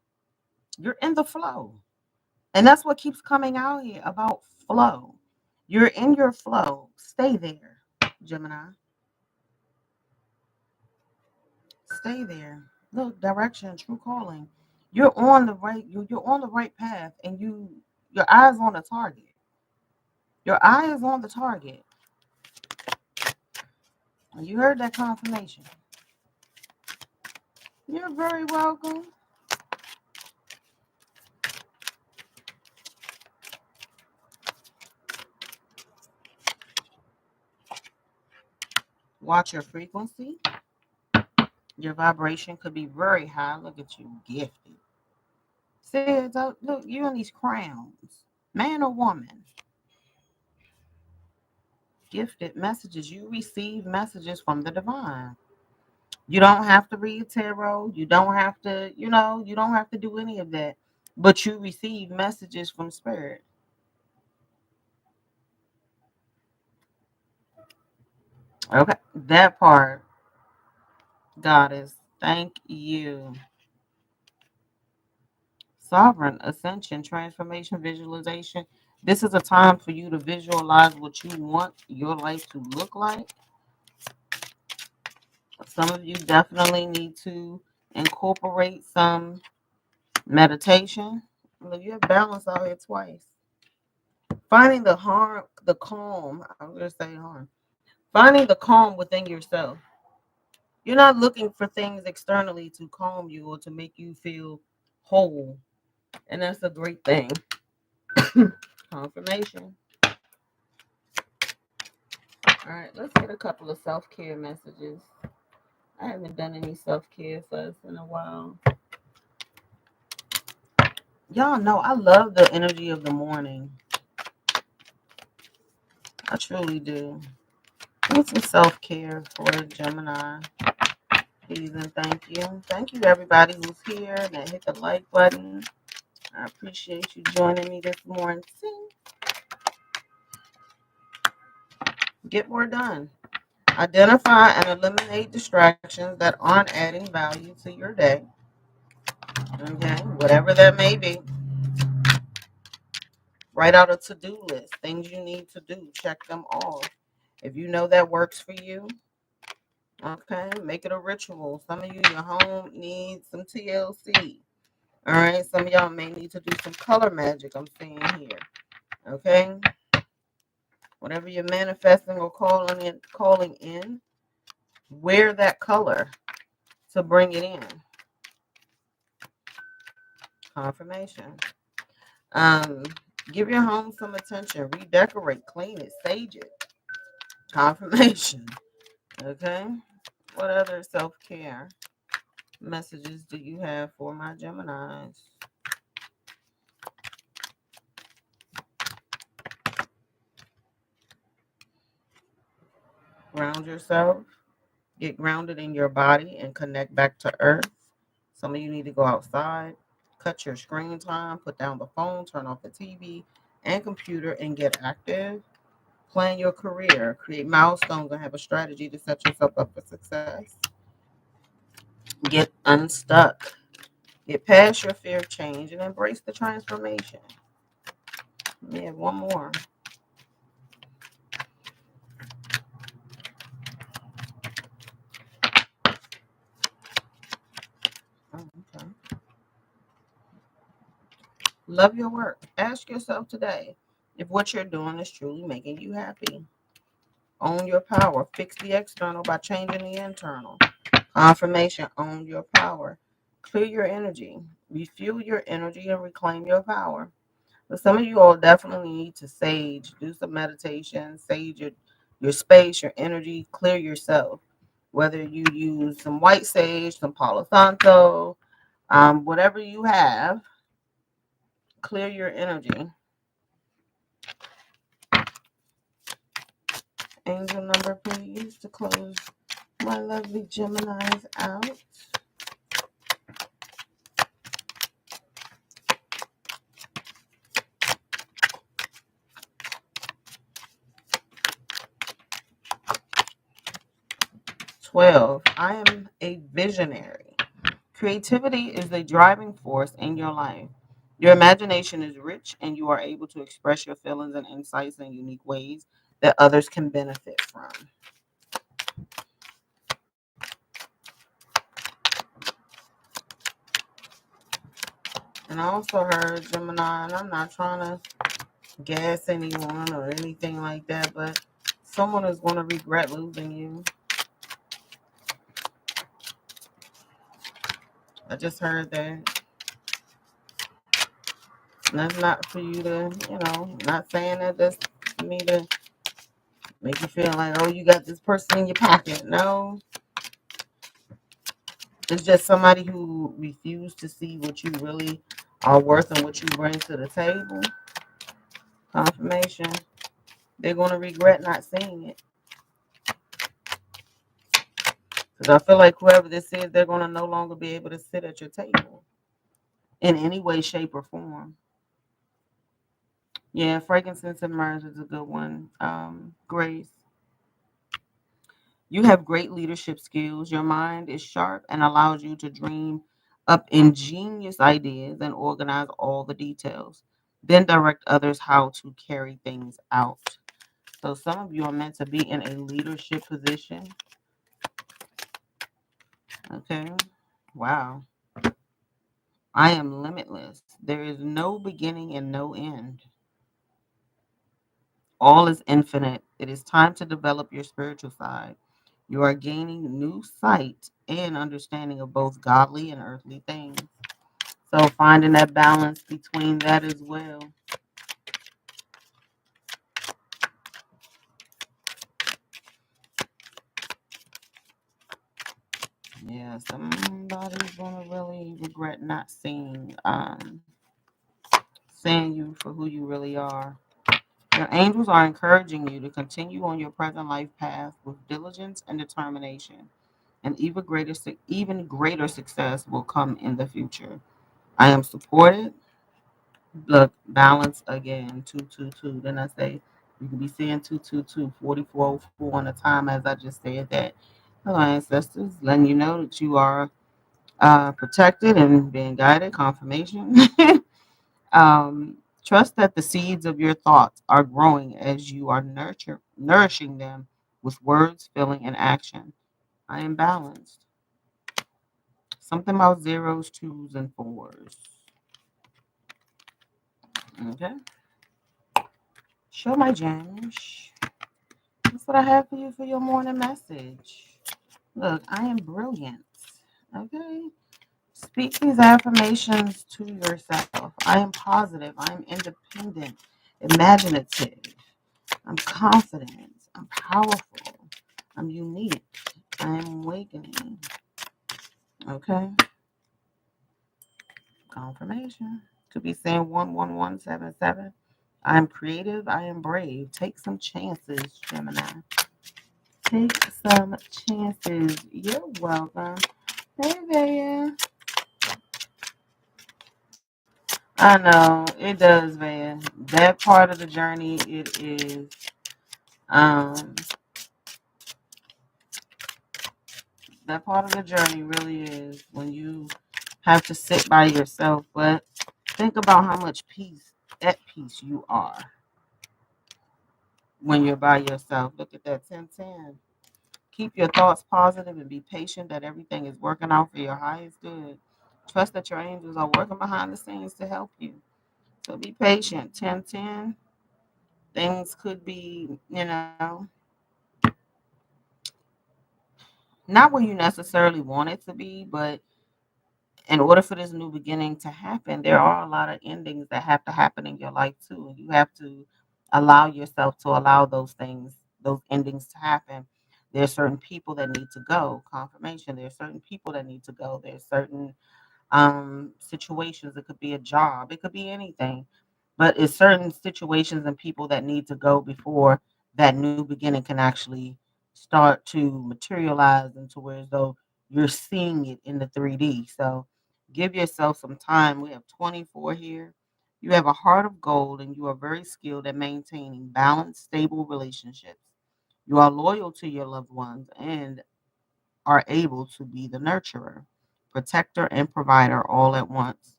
You're in the flow. And that's what keeps coming out here about flow. You're in your flow. Stay there, Gemini. Stay there. Look, direction, true calling. You're on the right path, and your eyes on the target. Your eye is on the target. You heard that confirmation. You're very welcome. Watch your frequency. Your vibration could be very high. Look at you, gifted. Says, look, you in these crowns, man or woman. Gifted messages. You receive messages from the divine. You don't have to read tarot. You don't have to, you don't have to do any of that. But you receive messages from spirit. Okay, that part, goddess. Thank you. Sovereign, ascension, transformation, visualization. This is a time for you to visualize what you want your life to look like. Some of you definitely need to incorporate some meditation. Look, you have balance out here twice. Finding the calm. I'm going to say harm. Finding the calm within yourself. You're not looking for things externally to calm you or to make you feel whole. And that's a great thing. Confirmation. All right, let's get a couple of self-care messages. I haven't done any self-care for us in a while. Y'all know I love the energy of the morning. I truly do. Need some self-care for Gemini. Please and thank you. Thank you everybody who's here and hit the like button. I appreciate you joining me this morning. Get more done. Identify and eliminate distractions that aren't adding value to your day. Okay, whatever that may be. Write out a to-do list, things you need to do. Check them off. If you know that works for you, okay, make it a ritual. Some of you, your home needs some TLC. All right, some of y'all may need to do some color magic. I'm seeing here. Okay, whatever you're manifesting or calling in, wear that color to bring it in. Confirmation. Um, Give your home some attention. Redecorate, clean it, sage it. Confirmation. Okay. What other self-care messages do you have for my Geminis? Ground yourself. Get grounded in your body and connect back to earth. Some of you need to go outside, cut your screen time, put down the phone, turn off the TV and computer, and get active. Plan your career, create milestones, and have a strategy to set yourself up for success. Get unstuck. Get past your fear of change and embrace the transformation. Yeah, one more. Oh, okay. Love your work. Ask yourself today if what you're doing is truly making you happy. Own your power. Fix the external by changing the internal. Confirmation. Own your power. Clear your energy. Refuel your energy and reclaim your power. But some of you all definitely need to sage, do some meditation, sage your space, your energy, clear yourself. Whether you use some white sage, some Palo Santo, whatever you have, clear your energy. Angel number, please, to close my lovely Geminis out. 12. I am a visionary. Creativity is the driving force in your life. Your imagination is rich, and you are able to express your feelings and insights in unique ways that others can benefit from. And I also heard Gemini, and I'm not trying to gas anyone or anything like that, but someone is going to regret losing you. I just heard that. And that's not for you to, not saying that that's for me to make you feel like, oh, you got this person in your pocket. No, it's just somebody who refused to see what you really are worth and what you bring to the table. Confirmation. They're going to regret not seeing it. Because I feel like whoever this is, they're going to no longer be able to sit at your table in any way, shape, or form. Yeah, frankincense and myrrh is a good one. Grace. You have great leadership skills. Your mind is sharp and allows you to dream up ingenious ideas and organize all the details. Then direct others how to carry things out. So some of you are meant to be in a leadership position. Okay. Wow. I am limitless. There is no beginning and no end. All is infinite. It is time to develop your spiritual side. You are gaining new sight and understanding of both godly and earthly things. So finding that balance between that as well. Yeah, somebody's gonna really regret not seeing you for who you really are. Your angels are encouraging you to continue on your present life path with diligence and determination. And even greater success will come in the future. I am supported. Look, balance again, 222. Then I say you can be seeing 222, 4404 on the time as I just said that. Hello, ancestors, letting you know that you are protected and being guided. Confirmation. Trust that the seeds of your thoughts are growing as you are nourishing them with words, feeling, and action. I am balanced. Something about zeros, twos, and fours. Okay. Show my gems. That's what I have for you for your morning message. Look, I am brilliant. Okay. Speak these affirmations to yourself. I am positive. I am independent, imaginative. I'm confident. I'm powerful. I'm unique. I am awakening. Okay. Confirmation. Could be saying 11177. I am creative. I am brave. Take some chances, Gemini. Take some chances. You're welcome. Hey there. I know it does, man. That part of the journey, it is. Um, that part of the journey really is when you have to sit by yourself. But think about how much peace, at peace you are when you're by yourself. Look at that 1010. Keep your thoughts positive and be patient that everything is working out for your highest good. Trust that your angels are working behind the scenes to help you. So be patient. 1010. Things could be, not where you necessarily want it to be, but in order for this new beginning to happen, there are a lot of endings that have to happen in your life too. And you have to allow yourself to allow those things, those endings to happen. There's certain people that need to go. Confirmation. There's certain people that need to go. There's certain situations. It could be a job. It could be anything. But it's certain situations and people that need to go before that new beginning can actually start to materialize into where as though you're seeing it in the 3D. So give yourself some time. We have 24 here. You have a heart of gold and you are very skilled at maintaining balanced, stable relationships. You are loyal to your loved ones and are able to be the nurturer, protector, and provider all at once.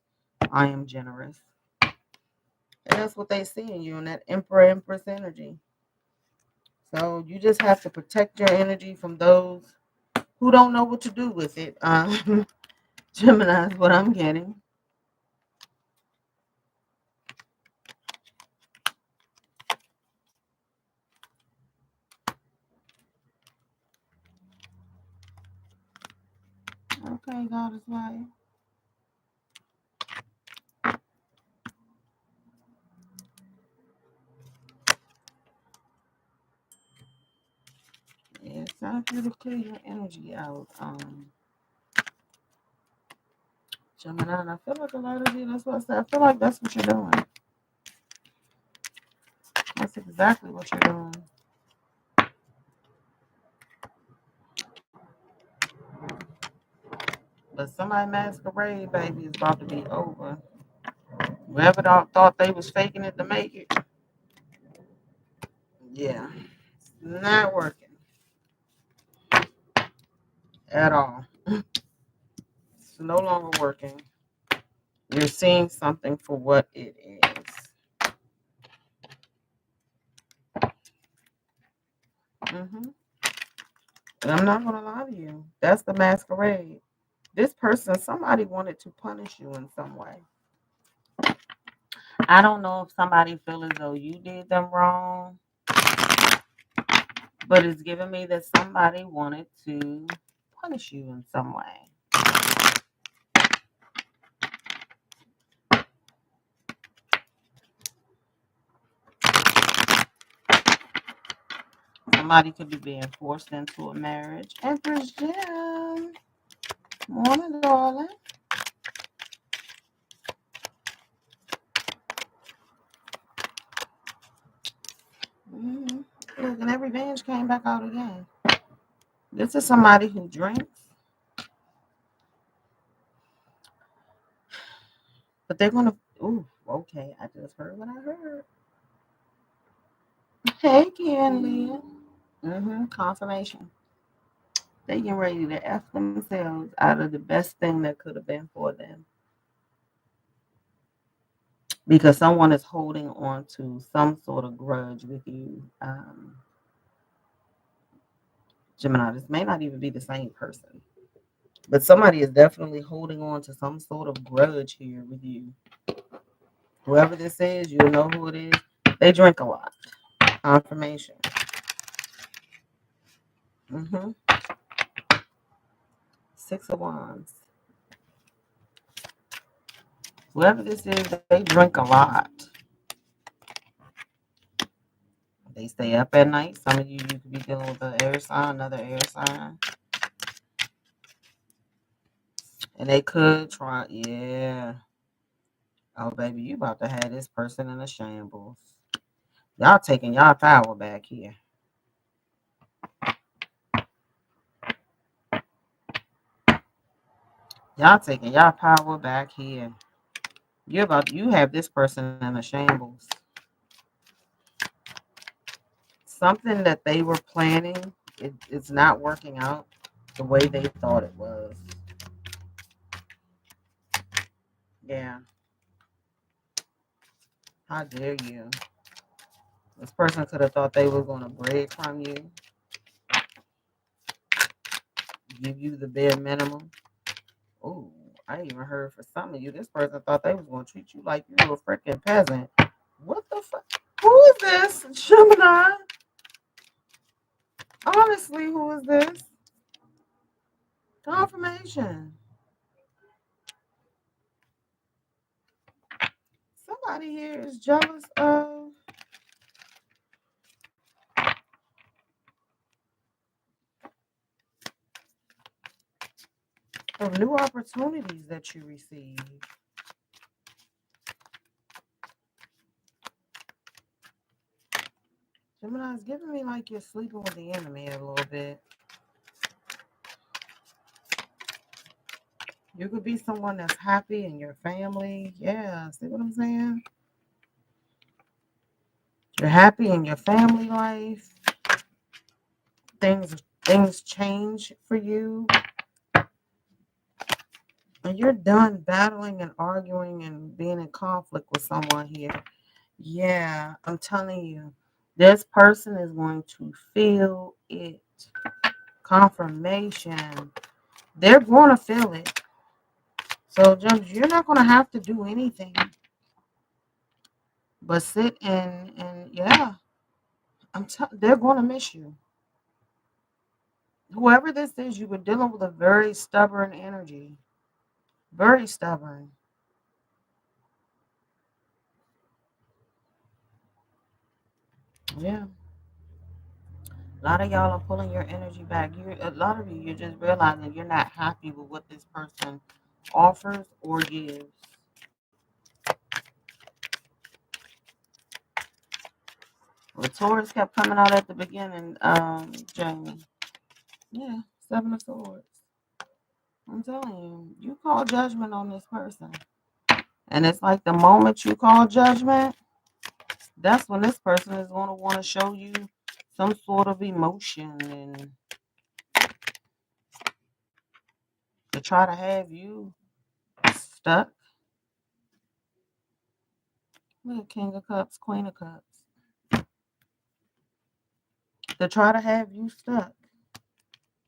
I am generous. And that's what they see in you in that Emperor Empress energy. So you just have to protect your energy from those who don't know what to do with it. Gemini is what I'm getting. Okay, God is right. Yeah, it's time for you to clear your energy out. Gemini, and I feel like a lot of you, that's what I said. I feel like that's what you're doing. That's exactly what you're doing. But somebody masquerade, baby, is about to be over. Whoever thought they was faking it to make it, yeah, it's not working at all. It's no longer working. You're seeing something for what it is. Mm-hmm. And I'm not gonna lie to you. That's the masquerade. This person, somebody wanted to punish you in some way. I don't know if somebody feel as though you did them wrong, but it's giving me that somebody wanted to punish you in some way. Somebody could be being forced into a marriage. Empress Jim. Morning, darling. Mm-hmm. Look, and that revenge came back out again. This is somebody who drinks, but they're gonna. Ooh, okay. I just heard what I heard. Hey, Kenley. Mm-hmm. Confirmation. They getting ready to F themselves out of the best thing that could have been for them because someone is holding on to some sort of grudge with you. Gemini, this may not even be the same person, but somebody is definitely holding on to some sort of grudge here with you. Whoever this is, you'll know who it is. They drink a lot. Confirmation. Mm-hmm. Six of Wands. Whoever this is, they drink a lot. They stay up at night. Some of you could be dealing with an air sign, another air sign. And they could try, yeah. Oh, baby, you about to have this person in a shambles. Y'all taking y'all power back here. Y'all taking y'all power back here. You have this person in a shambles. Something that they were planning, it's not working out the way they thought it was. Yeah. How dare you? This person could have thought they were going to break from you, give you the bare minimum. Oh, I even heard for some of you, this person thought they was going to treat you like you were a freaking peasant. What the fuck? Who is this? Gemini? Honestly, who is this? Confirmation. Somebody here is jealous of new opportunities that you receive. Gemini is giving me like you're sleeping with the enemy a little bit. You could be someone that's happy in your family. Yeah, see what I'm saying? You're happy in your family life. Things change for you. And you're done battling and arguing and being in conflict with someone here. Yeah, I'm telling you, this person is going to feel it. Confirmation. They're going to feel it. So, James, you're not going to have to do anything but sit and yeah, they're going to miss you. Whoever this is, you were dealing with a very stubborn energy. Very stubborn. Yeah. A lot of y'all are pulling your energy back. A lot of you, you're just realizing you're not happy with what this person offers or gives. Well, Taurus kept coming out at the beginning, Jamie. Yeah, Seven of Swords. I'm telling you, you call judgment on this person. And it's like the moment you call judgment, that's when this person is going to want to show you some sort of emotion and to try to have you stuck. Look at King of Cups, Queen of Cups. To try to have you stuck.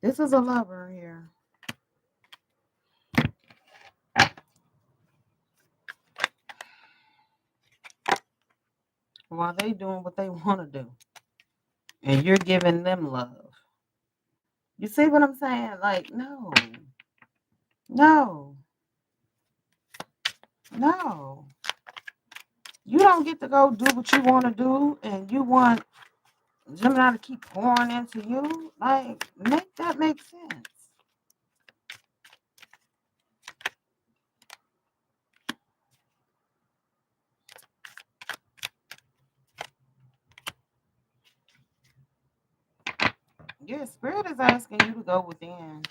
This is a lover here. While they doing what they want to do. And you're giving them love. You see what I'm saying? Like, no. No. No. You don't get to go do what you want to do and you want Gemini to keep pouring into you. Like, make that make sense. Your spirit is asking you to go within,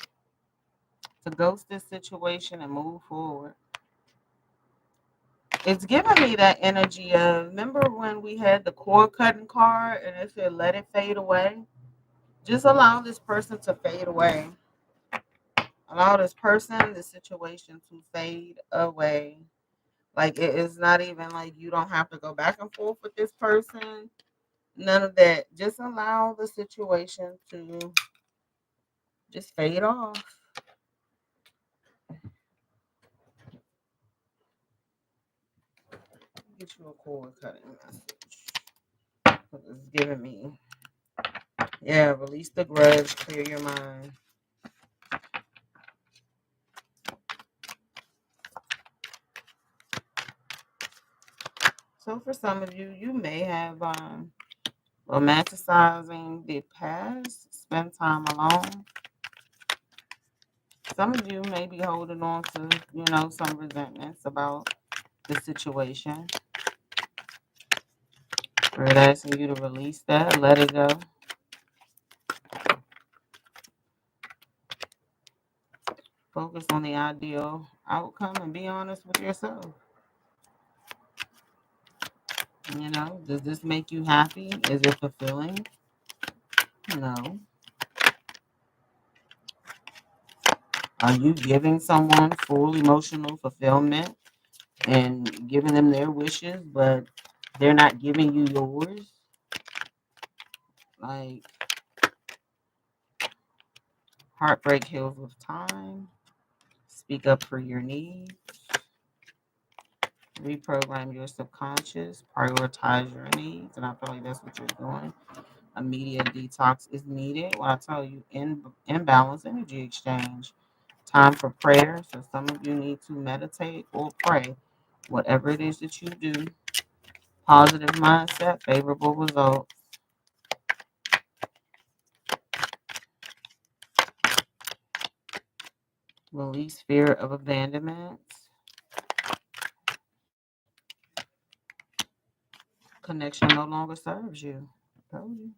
to ghost this situation and move forward. It's giving me that energy of, remember when we had the cord cutting card and it said let it fade away? Just allow this person to fade away. Allow this person, this situation to fade away. Like it is not even like you don't have to go back and forth with this person. None of that. Just allow the situation to just fade off. Get you a cord cutting message. It's giving me. Yeah, release the grudge, clear your mind. So for some of you, you may have romanticizing the past, spend time alone. Some of you may be holding on to, some resentments about the situation. We're asking you to release that, let it go. Focus on the ideal outcome and be honest with yourself. Does this make you happy? Is it fulfilling? No. Are you giving someone full emotional fulfillment and giving them their wishes, but they're not giving you yours? Like, heartbreak heals with time. Speak up for your needs. Reprogram your subconscious. Prioritize your needs. And I feel like that's what you're doing. A media detox is needed. When I tell you, imbalance energy exchange. Time for prayer. So some of you need to meditate or pray. Whatever it is that you do. Positive mindset, favorable results. Release fear of abandonment. Connection no longer serves you. I told you.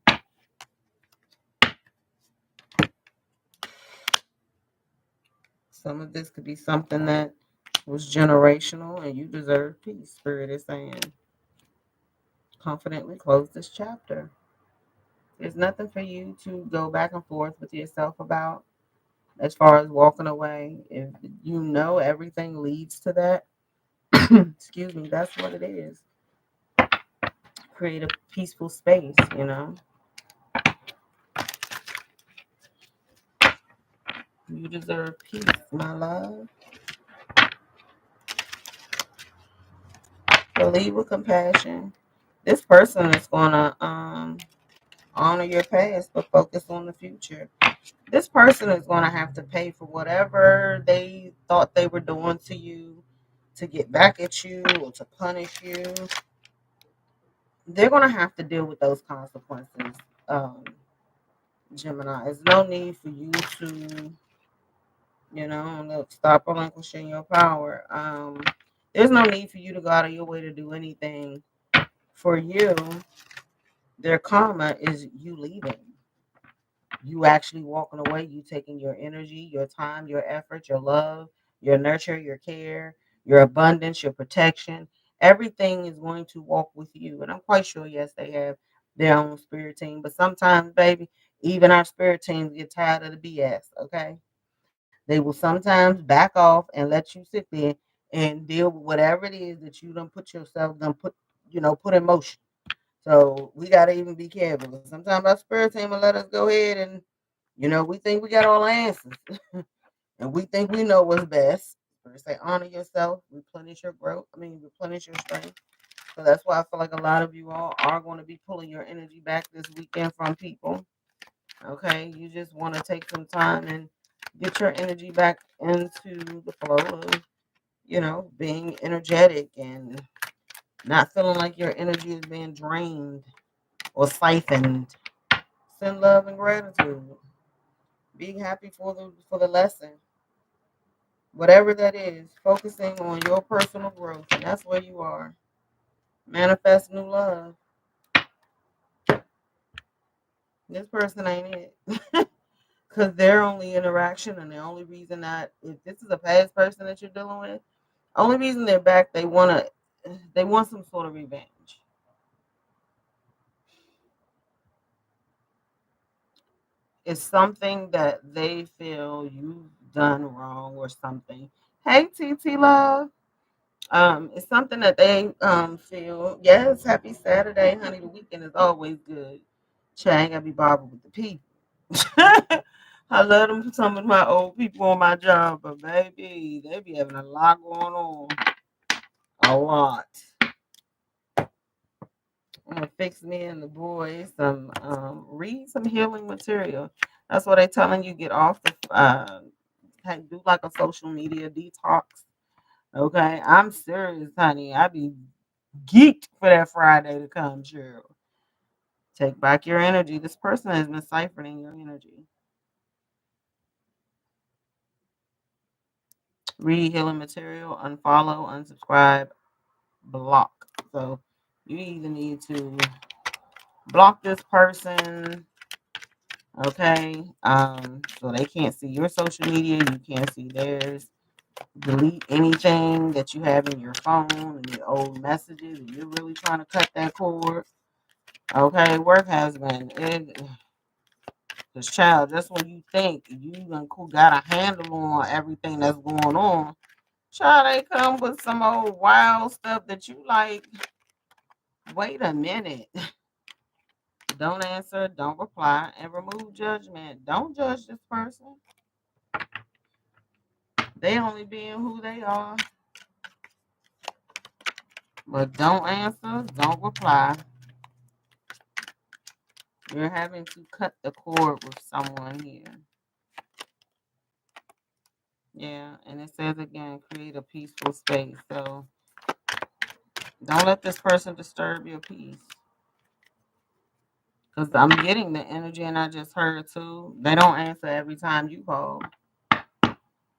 Some of this could be something that was generational and you deserve peace. Spirit is saying, confidently close this chapter. There's nothing for you to go back and forth with yourself about as far as walking away. If you know everything leads to that, excuse me, that's what it is. Create a peaceful space. You deserve peace, my love. So lead with compassion. This person is gonna honor your past, but focus on the future. This person is gonna have to pay for whatever they thought they were doing to you to get back at you or to punish you. They're gonna have to deal with those consequences. Um, Gemini, there's no need for you to, look, stop relinquishing your power. There's no need for you to go out of your way to do anything. For you, their karma is you leaving. You actually walking away, you taking your energy, your time, your effort, your love, your nurture, your care, your abundance, your protection. Everything is going to walk with you. And I'm quite sure, yes, they have their own spirit team. But sometimes, baby, even our spirit teams get tired of the BS, okay? They will sometimes back off and let you sit there and deal with whatever it is that you done put yourself, put in motion. So we gotta even be careful. Sometimes our spirit team will let us go ahead and we think we got all the answers and we think we know what's best. First, say honor yourself, replenish your growth. Replenish your strength. So that's why I feel like a lot of you all are going to be pulling your energy back this weekend from people. Okay, you just want to take some time and get your energy back into the flow of, being energetic and not feeling like your energy is being drained or siphoned. Send love and gratitude. Being happy for the lesson. Whatever that is, focusing on your personal growth, and that's where you are. Manifest new love. This person ain't it. Because their only interaction and the only reason that if this is a past person that you're dealing with, only reason they're back, they want some sort of revenge. It's something that they feel you've done wrong or something. Hey, TT Love. It's something that they feel. Yes, happy Saturday, honey. The weekend is always good. Chang, I be bothered with the people. I love them some of my old people on my job, but baby, they be having a lot going on. A lot. I'm gonna fix me and the boys some read some healing material. That's what they telling you. Get off the do like a social media detox. Okay, I'm serious, honey. I be geeked for that Friday to come, Cheryl. Take back your energy. This person has been siphoning your energy. Read healing material, unfollow, unsubscribe, block. So you either need to block this person, okay? So they can't see your social media, you can't see theirs. Delete anything that you have in your phone and your old messages, and you're really trying to cut that cord. Okay, work has been it. Cause child, just when you think you done got a handle on everything that's going on, child, they come with some old wild stuff that you like. Wait a minute. Don't answer, don't reply, and remove judgment. Don't judge this person. They only being who they are. But don't answer, don't reply. You're having to cut the cord with someone here. Yeah, and it says again, create a peaceful space. So don't let this person disturb your peace. Because I'm getting the energy, and I just heard too. They don't answer every time you call.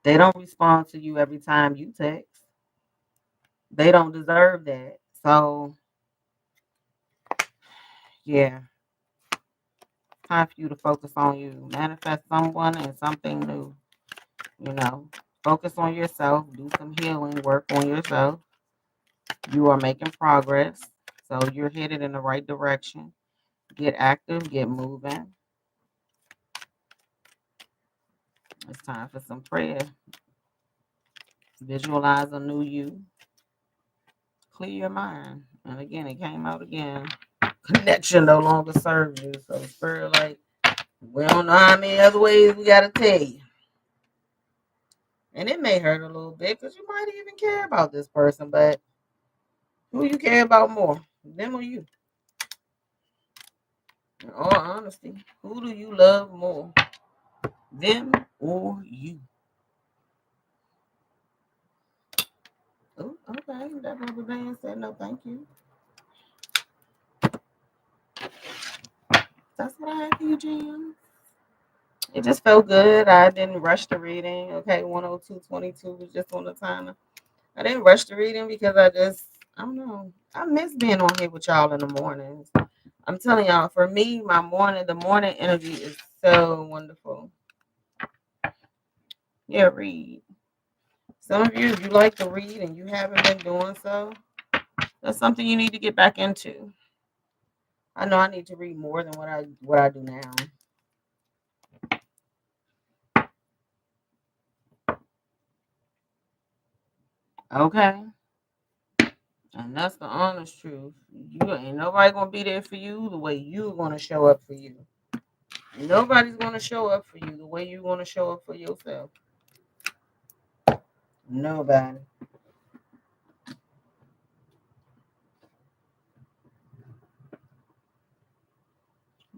They don't respond to you every time you text. They don't deserve that. So yeah, time for you to focus on you. Manifest someone and something new. You know, focus on yourself. Do some healing. Work on yourself. You are making progress. So you're headed in the right direction. Get active. Get moving. It's time for some prayer. Visualize a new you. Clear your mind. And again, it came out again. Connection no longer serves you. So spirit like, we don't know how many other ways we gotta tell you. And it may hurt a little bit because you might even care about this person, but who you care about more? Them or you? In all honesty, who do you love more? Them or you? Oh, okay. That rubber band said no thank you. That's what I had for you, Jim. It just felt good. I didn't rush the reading. Okay, 10222 was just on the timer. I didn't rush the reading because I don't know. I miss being on here with y'all in the mornings. I'm telling y'all, for me, the morning energy is so wonderful. Yeah, read. Some of you, if you like to read and you haven't been doing so, that's something you need to get back into. I know I need to read more than what I do now. Okay. And that's the honest truth. You ain't nobody gonna be there for you the way you're gonna show up for you. Nobody's gonna show up for you the way you're gonna show up for yourself. Nobody.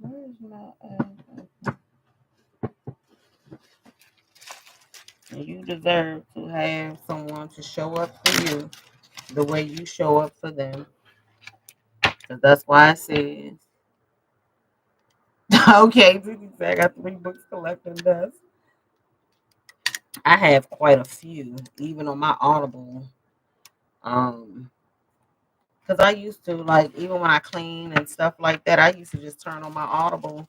Where's my and you deserve to have someone to show up for you the way you show up for them. Because that's why it says, okay, I got 3 books collecting dust. I have quite a few, even on my Audible. Because I used to, like, even when I clean and stuff like that, I used to just turn on my Audible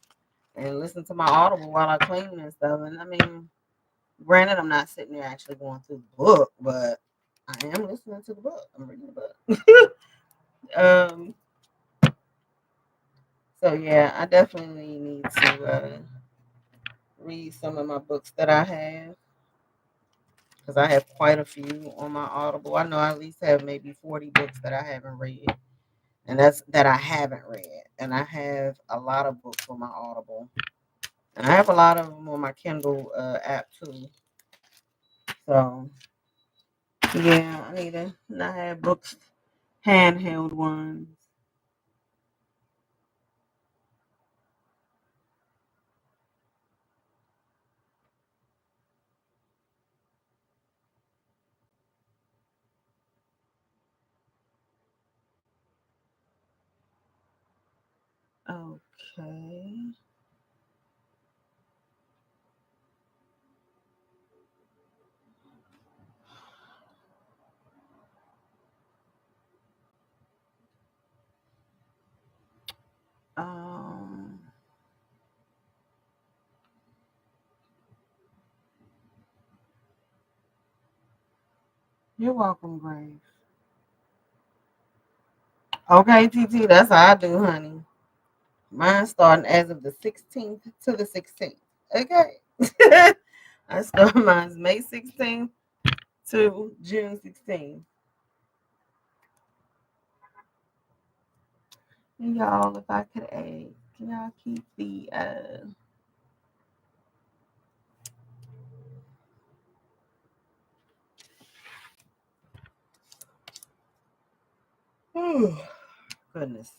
and listen to my Audible while I clean and stuff. And I mean, granted, I'm not sitting there actually going through the book, but I am listening to the book. I'm reading the book. um, so yeah, I definitely need to read some of my books that I have because I have quite a few on my Audible. I know I at least have maybe 40 books that I haven't read, and that's that I haven't read. And I have a lot of books on my Audible, and I have a lot of them on my Kindle app too. So yeah, I need to not have books, handheld ones. Okay. Um, you're welcome, Grace. Okay, TT, that's how I do, honey. Mine starting as of the 16th to the 16th. Okay. I start mine's May 16th to June 16th. And y'all, if I could ask, can y'all keep the oh goodness.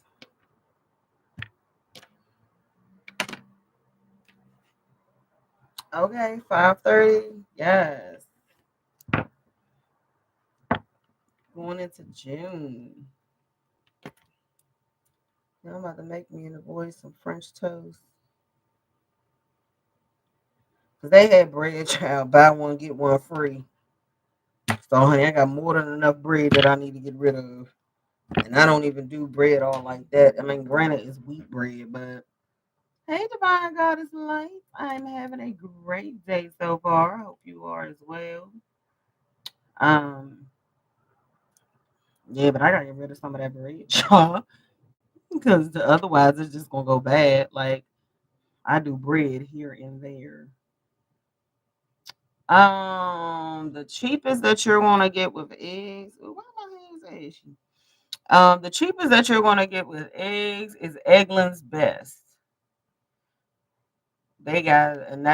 Okay, 5:30. Yes. Going into June. Now I'm about to make me and the boys some French toast. Cause they had bread, child. Buy one, get one free. So honey, I got more than enough bread that I need to get rid of. And I don't even do bread all like that. I mean, granted, it's wheat bread, but hey, Divine Goddess Light. I'm having a great day so far. I hope you are as well. Um, yeah, but I gotta get rid of some of that bread, y'all, because otherwise it's just gonna go bad. Like I do bread here and there. The cheapest that you're gonna get with eggs. Why my hands ashy? The cheapest that you're gonna get with eggs is Eggland's Best. They got and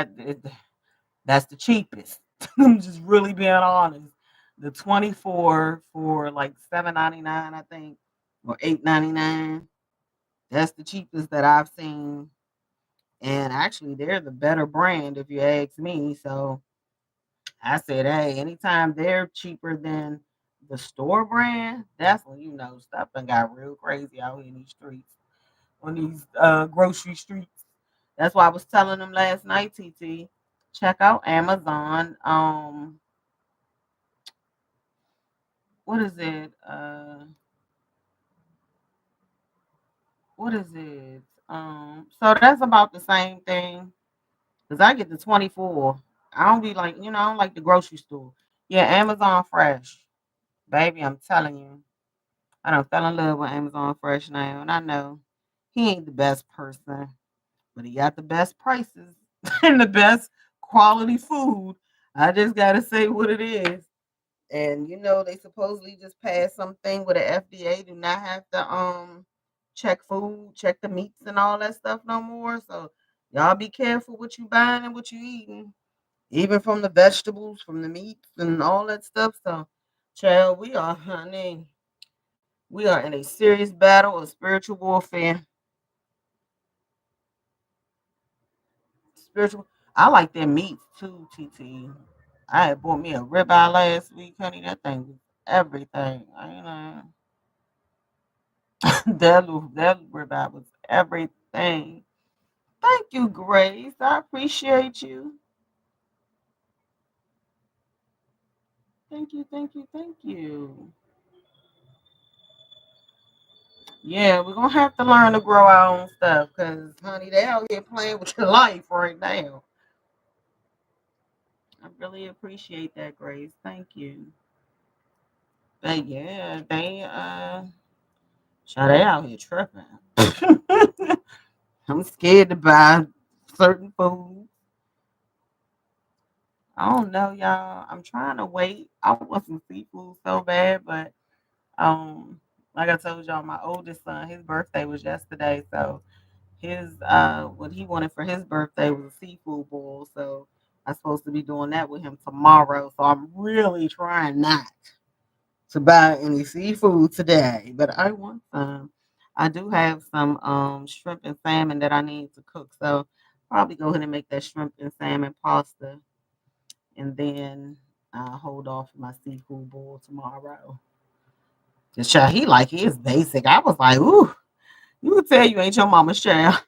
that's the cheapest. I'm just really being honest. The 24 for like 7.99, I think, or 8.99. That's the cheapest that I've seen. And actually, they're the better brand if you ask me. So I said, hey, anytime they're cheaper than the store brand, that's when you know stuff done got real crazy out here in these streets, on these grocery streets. That's why I was telling them last night, TT, check out Amazon. What is it? What is it? So that's about the same thing. Cause I get the 24. I don't be like, I don't like the grocery store. Yeah, Amazon Fresh. Baby, I'm telling you. I done fell in love with Amazon Fresh now. And I know he ain't the best person, but he got the best prices and the best quality food. I just gotta say what it is. And they supposedly just passed something with the FDA do not have to check food, check the meats and all that stuff no more. So y'all be careful what you buying and what you eating, even from the vegetables, from the meats and all that stuff. So, child, we are in a serious battle of spiritual warfare. Spiritual. I like their meats too, TT. I had bought me a ribeye last week, honey. That thing was everything. That ribeye was everything. Thank you, Grace. I appreciate you. Thank you, thank you, thank you. Yeah, we're gonna have to learn to grow our own stuff because, honey, they out here playing with your life right now. I really appreciate that, Grace. Thank you. But yeah, they out here tripping. I'm scared to buy certain food. I don't know, y'all. I'm trying to wait. I want some seafood so bad, but like I told y'all, my oldest son, his birthday was yesterday, so his what he wanted for his birthday was a seafood bowl. So I'm supposed to be doing that with him tomorrow. So I'm really trying not to buy any seafood today, but I want some. I do have some shrimp and salmon that I need to cook, so probably go ahead and make that shrimp and salmon pasta, and then hold off my seafood bowl tomorrow. Just child, he like his basic. I was like, ooh, You can tell you ain't your mama's child.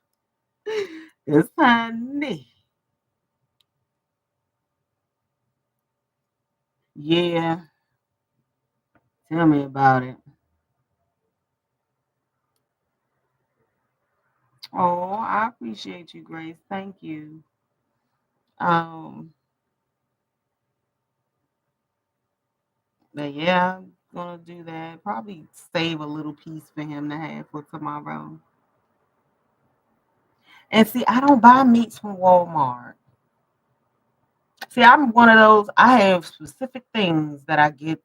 It's honey. Yeah, tell me about it. Oh, I appreciate you, Grace. Thank you. Um, but yeah, I'm gonna do that. Probably save a little piece for him to have for tomorrow. And see, I don't buy meats from Walmart. See, I'm one of those. I have specific things that I get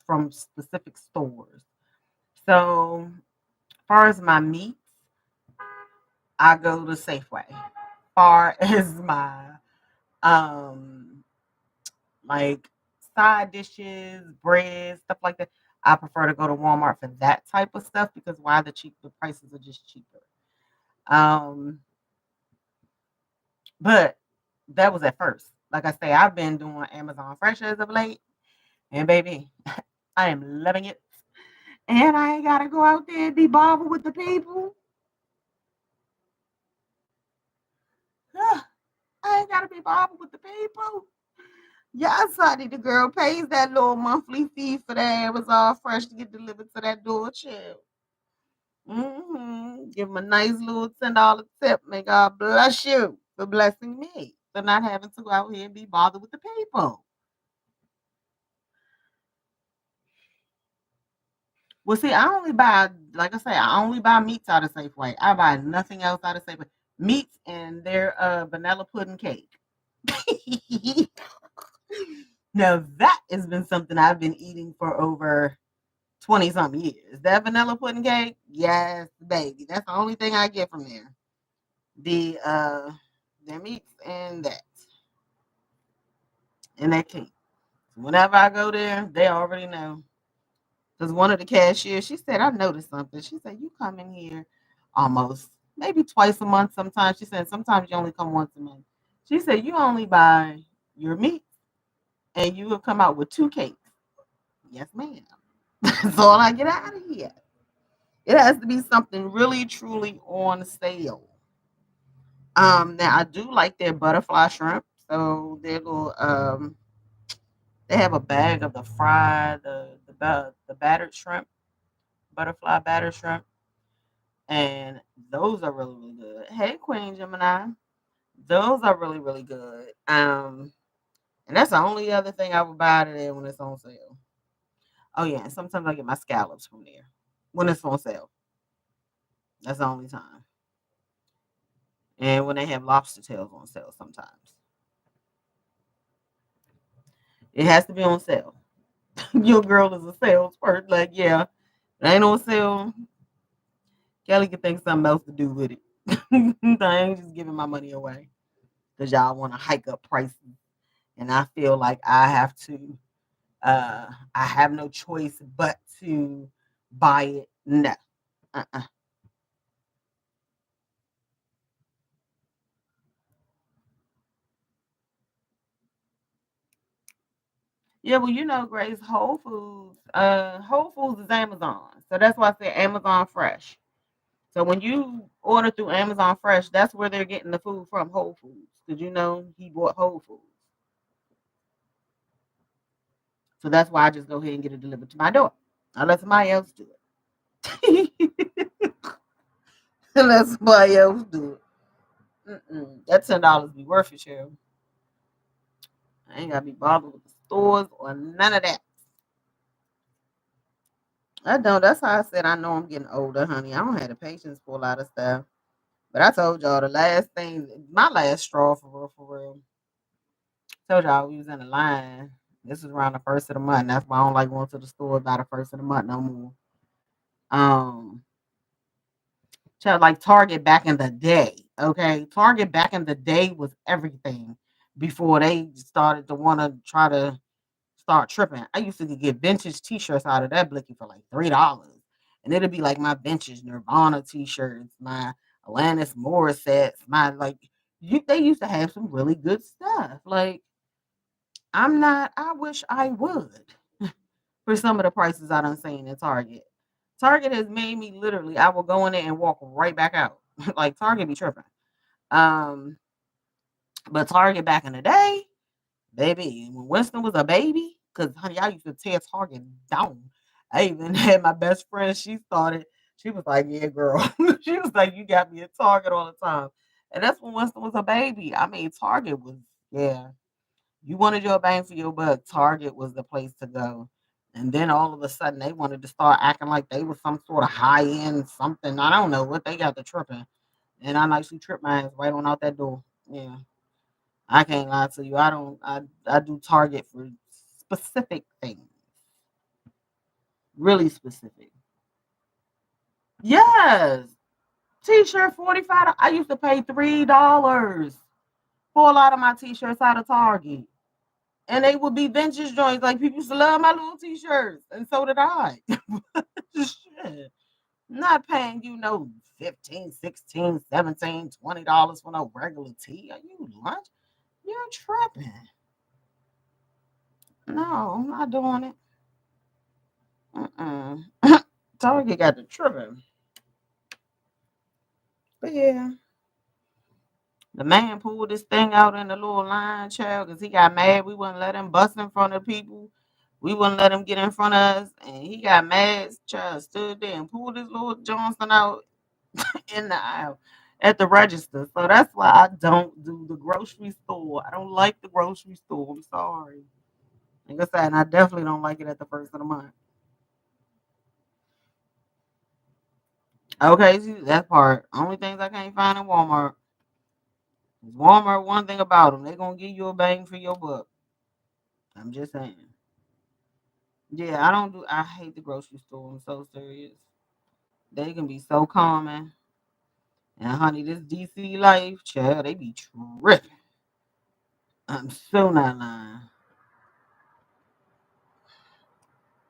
from specific stores. So, as far as my meats, I go to Safeway. Far as my um like side dishes, bread, stuff like that, I prefer to go to Walmart for that type of stuff because why the prices are just cheaper. Um, but that was at first. Like I say, I've been doing Amazon Fresh as of late, and baby, I am loving it. And I ain't gotta go out there and be bothered with the people. I ain't gotta be bothered with the people. Yes, honey, the girl pays that little monthly fee for that Amazon Fresh to get delivered to that door chill. Give them a nice little $10 tip. May God bless you for blessing me for not having to go out here and be bothered with the people. Well, see, I only buy, like I say, I only buy meats out of Safeway. I buy nothing else out of Safeway. Meats and their vanilla pudding cake. Now that has been something I've been eating for over 20 something years. That vanilla pudding cake, yes, baby. That's the only thing I get from there. The their meats and that cake. Whenever I go there, they already know. Because one of the cashiers, she said, I noticed something. She said, you come in here almost maybe twice a month sometimes. She said, sometimes you only come once a month. She said, you only buy your meat and you will come out with two cakes. Yes, ma'am. That's all I get out of here. It has to be something really, truly on sale. Now I do like their butterfly shrimp. So their little they have a bag of the fried the battered shrimp, butterfly battered shrimp, and those are really really good. Hey, Queen Gemini, those are really really good. And that's the only other thing I would buy today when it's on sale. Oh yeah, and sometimes I get my scallops from there when it's on sale. That's the only time. And when they have lobster tails on sale, sometimes it has to be on sale. Your girl is a salesperson. Like, yeah, it ain't on sale. Kelly can think something else to do with it. I ain't just giving my money away because y'all want to hike up prices, and I feel like I have to. I have no choice but to buy it. No. Uh-uh. Yeah, well, Grace, Whole Foods. Whole Foods is Amazon, so that's why I say Amazon Fresh. So when you order through Amazon Fresh, that's where they're getting the food from, Whole Foods. Because he bought Whole Foods. So that's why I just go ahead and get it delivered to my door. I let somebody else do it. Let somebody else do it. That $10 be worth it, Cheryl. I ain't gotta be bothered with the stores or none of that. I don't. That's how I said I know I'm getting older, honey. I don't have the patience for a lot of stuff. But I told y'all the last thing, my last straw for real, for real. Told y'all we was in the line. This was around the first of the month. That's why I don't like going to the store by the first of the month no more. Um, child, like Target back in the day. Okay, Target back in the day was everything before they started to want to try to start tripping. I used to get vintage T-shirts out of that blicky for like $3, and it'd be like my vintage Nirvana T-shirts, my Alanis Morissette's, my like. They used to have some really good stuff. Like I'm not. I wish I would for some of the prices I done seen in Target. Target has made me literally, I will go in there and walk right back out. Like Target be tripping. Um, but Target back in the day, baby, when Winston was a baby, because honey, I used to tear Target down. I even had my best friend, she was like, yeah, girl. She was like, you got me at Target all the time. And that's when Winston was a baby. I mean, Target was, yeah. You wanted your bang for your buck, Target was the place to go. And then all of a sudden they wanted to start acting like they was some sort of high end something. I don't know what they got to tripping. And I nicely tripped my ass right on out that door. Yeah. I can't lie to you. I do Target for specific things. Really specific. Yes. T-shirt 45. I used to pay $3 for a lot of my t-shirts out of Target. And they would be vintage joints. Like people used to love my little t-shirts. And so did I. Shit. Not paying you no 15, 16, 17, $20 for no regular tea. Are you lunch? You're tripping. No, I'm not doing it. Mm-mm. Target got the tripping. But yeah, the man pulled this thing out in the little line, child, because he got mad. We wouldn't let him bust in front of people. We wouldn't let him get in front of us. And he got mad, child, stood there and pulled his little Johnson out in the aisle at the register. So that's why I don't do the grocery store. I don't like the grocery store. I'm sorry. Like I said, and I definitely don't like it at the first of the month. Okay, see that part. Only things I can't find in Walmart. Walmart, one thing about them, they're gonna give you a bang for your buck. I'm just saying. Yeah, I don't do. I hate the grocery store. I'm so serious. They can be so common. And honey, this DC life, child, they be tripping. I'm so not lying.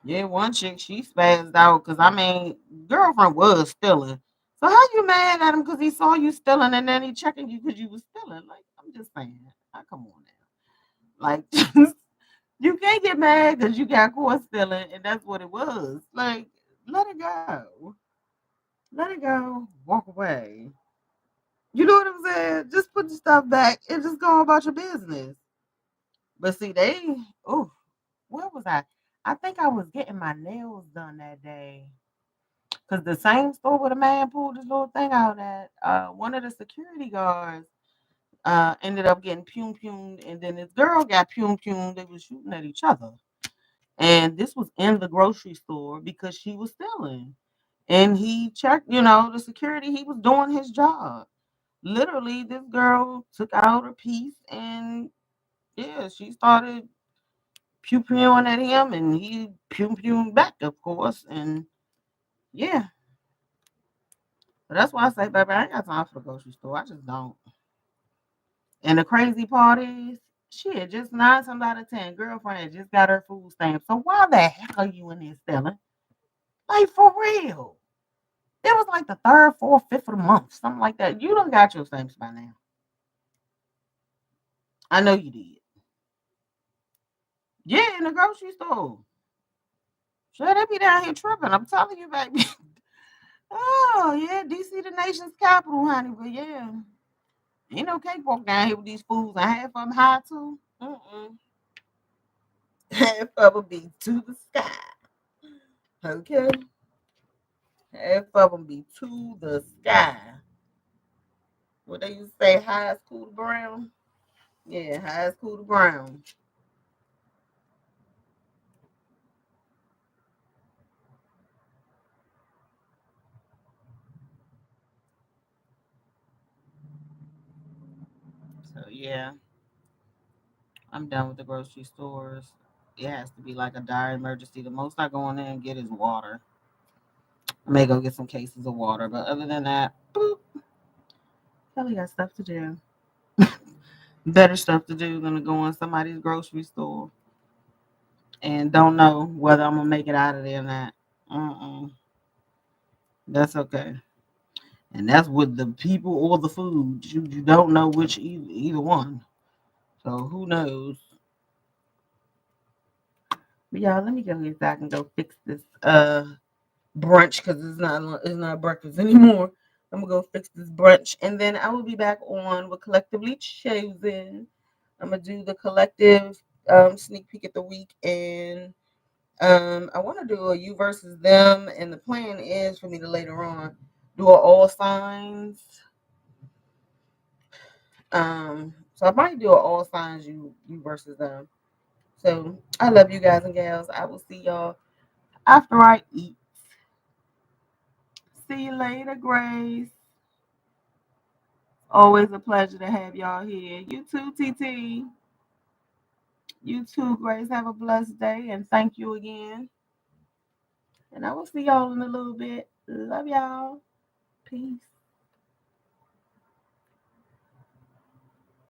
Yeah, one chick, she spazzed out because I mean, girlfriend was stealing. So how you mad at him because he saw you stealing and then he checking you because you was stealing? Like, I'm just saying. Come on now. Like, you can't get mad because you got caught stealing and that's what it was. Like, let it go. Let it go. Walk away. You know what I'm saying? Just put the stuff back and just go about your business. But see, oh, where was I? I think I was getting my nails done that day. Because the same store where the man pulled this little thing out at, one of the security guards ended up getting pumed, and then this girl got pumed. They were shooting at each other. And this was in the grocery store because she was stealing. And he checked, the security, he was doing his job. Literally, this girl took out her piece and yeah, she started pewing at him and he pewing back, of course. And yeah, but that's why I say, baby, I ain't got time for the grocery store. I just don't. And the crazy part is, shit, just 9 times out of 10, girlfriend just got her food stamp. So why the heck are you in there stealing? Like for real. It was like the third, fourth, fifth of the month, something like that. You done got your stamps by now. I know you did. Yeah, in the grocery store. Sure, they be down here tripping. I'm telling you, baby. Oh, yeah, DC the nation's capital, honey. But yeah, ain't no cakewalk down here with these fools. And half of them high, too. Mm-mm. Half of them be to the sky. Okay? Half of them be to the sky. What they used to say, high as cool to ground? Yeah, high as cool to ground. So yeah, I'm done with the grocery stores. It has to be like a dire emergency. The most I go in there and get is water. I may go get some cases of water, but other than that, boop, probably got stuff to do. Better stuff to do than to go in somebody's grocery store and don't know whether I'm gonna make it out of there or not. Uh-uh. That's okay. And that's with the people or the food. You don't know which either one. So who knows? But y'all, let me go here so I can go fix this brunch because it's not breakfast anymore. I'm gonna go fix this brunch, and then I will be back on with Collectively Chosen. I'm gonna do the collective sneak peek at the week, and I want to do a you versus them, and the plan is for me to later on do a all signs. So I might do a all signs you versus them. So I love you guys and gals. I will see y'all after I eat. See you later, Grace. Always a pleasure to have y'all here. You too, TT. You too, Grace. Have a blessed day and thank you again. And I will see y'all in a little bit. Love y'all. Peace.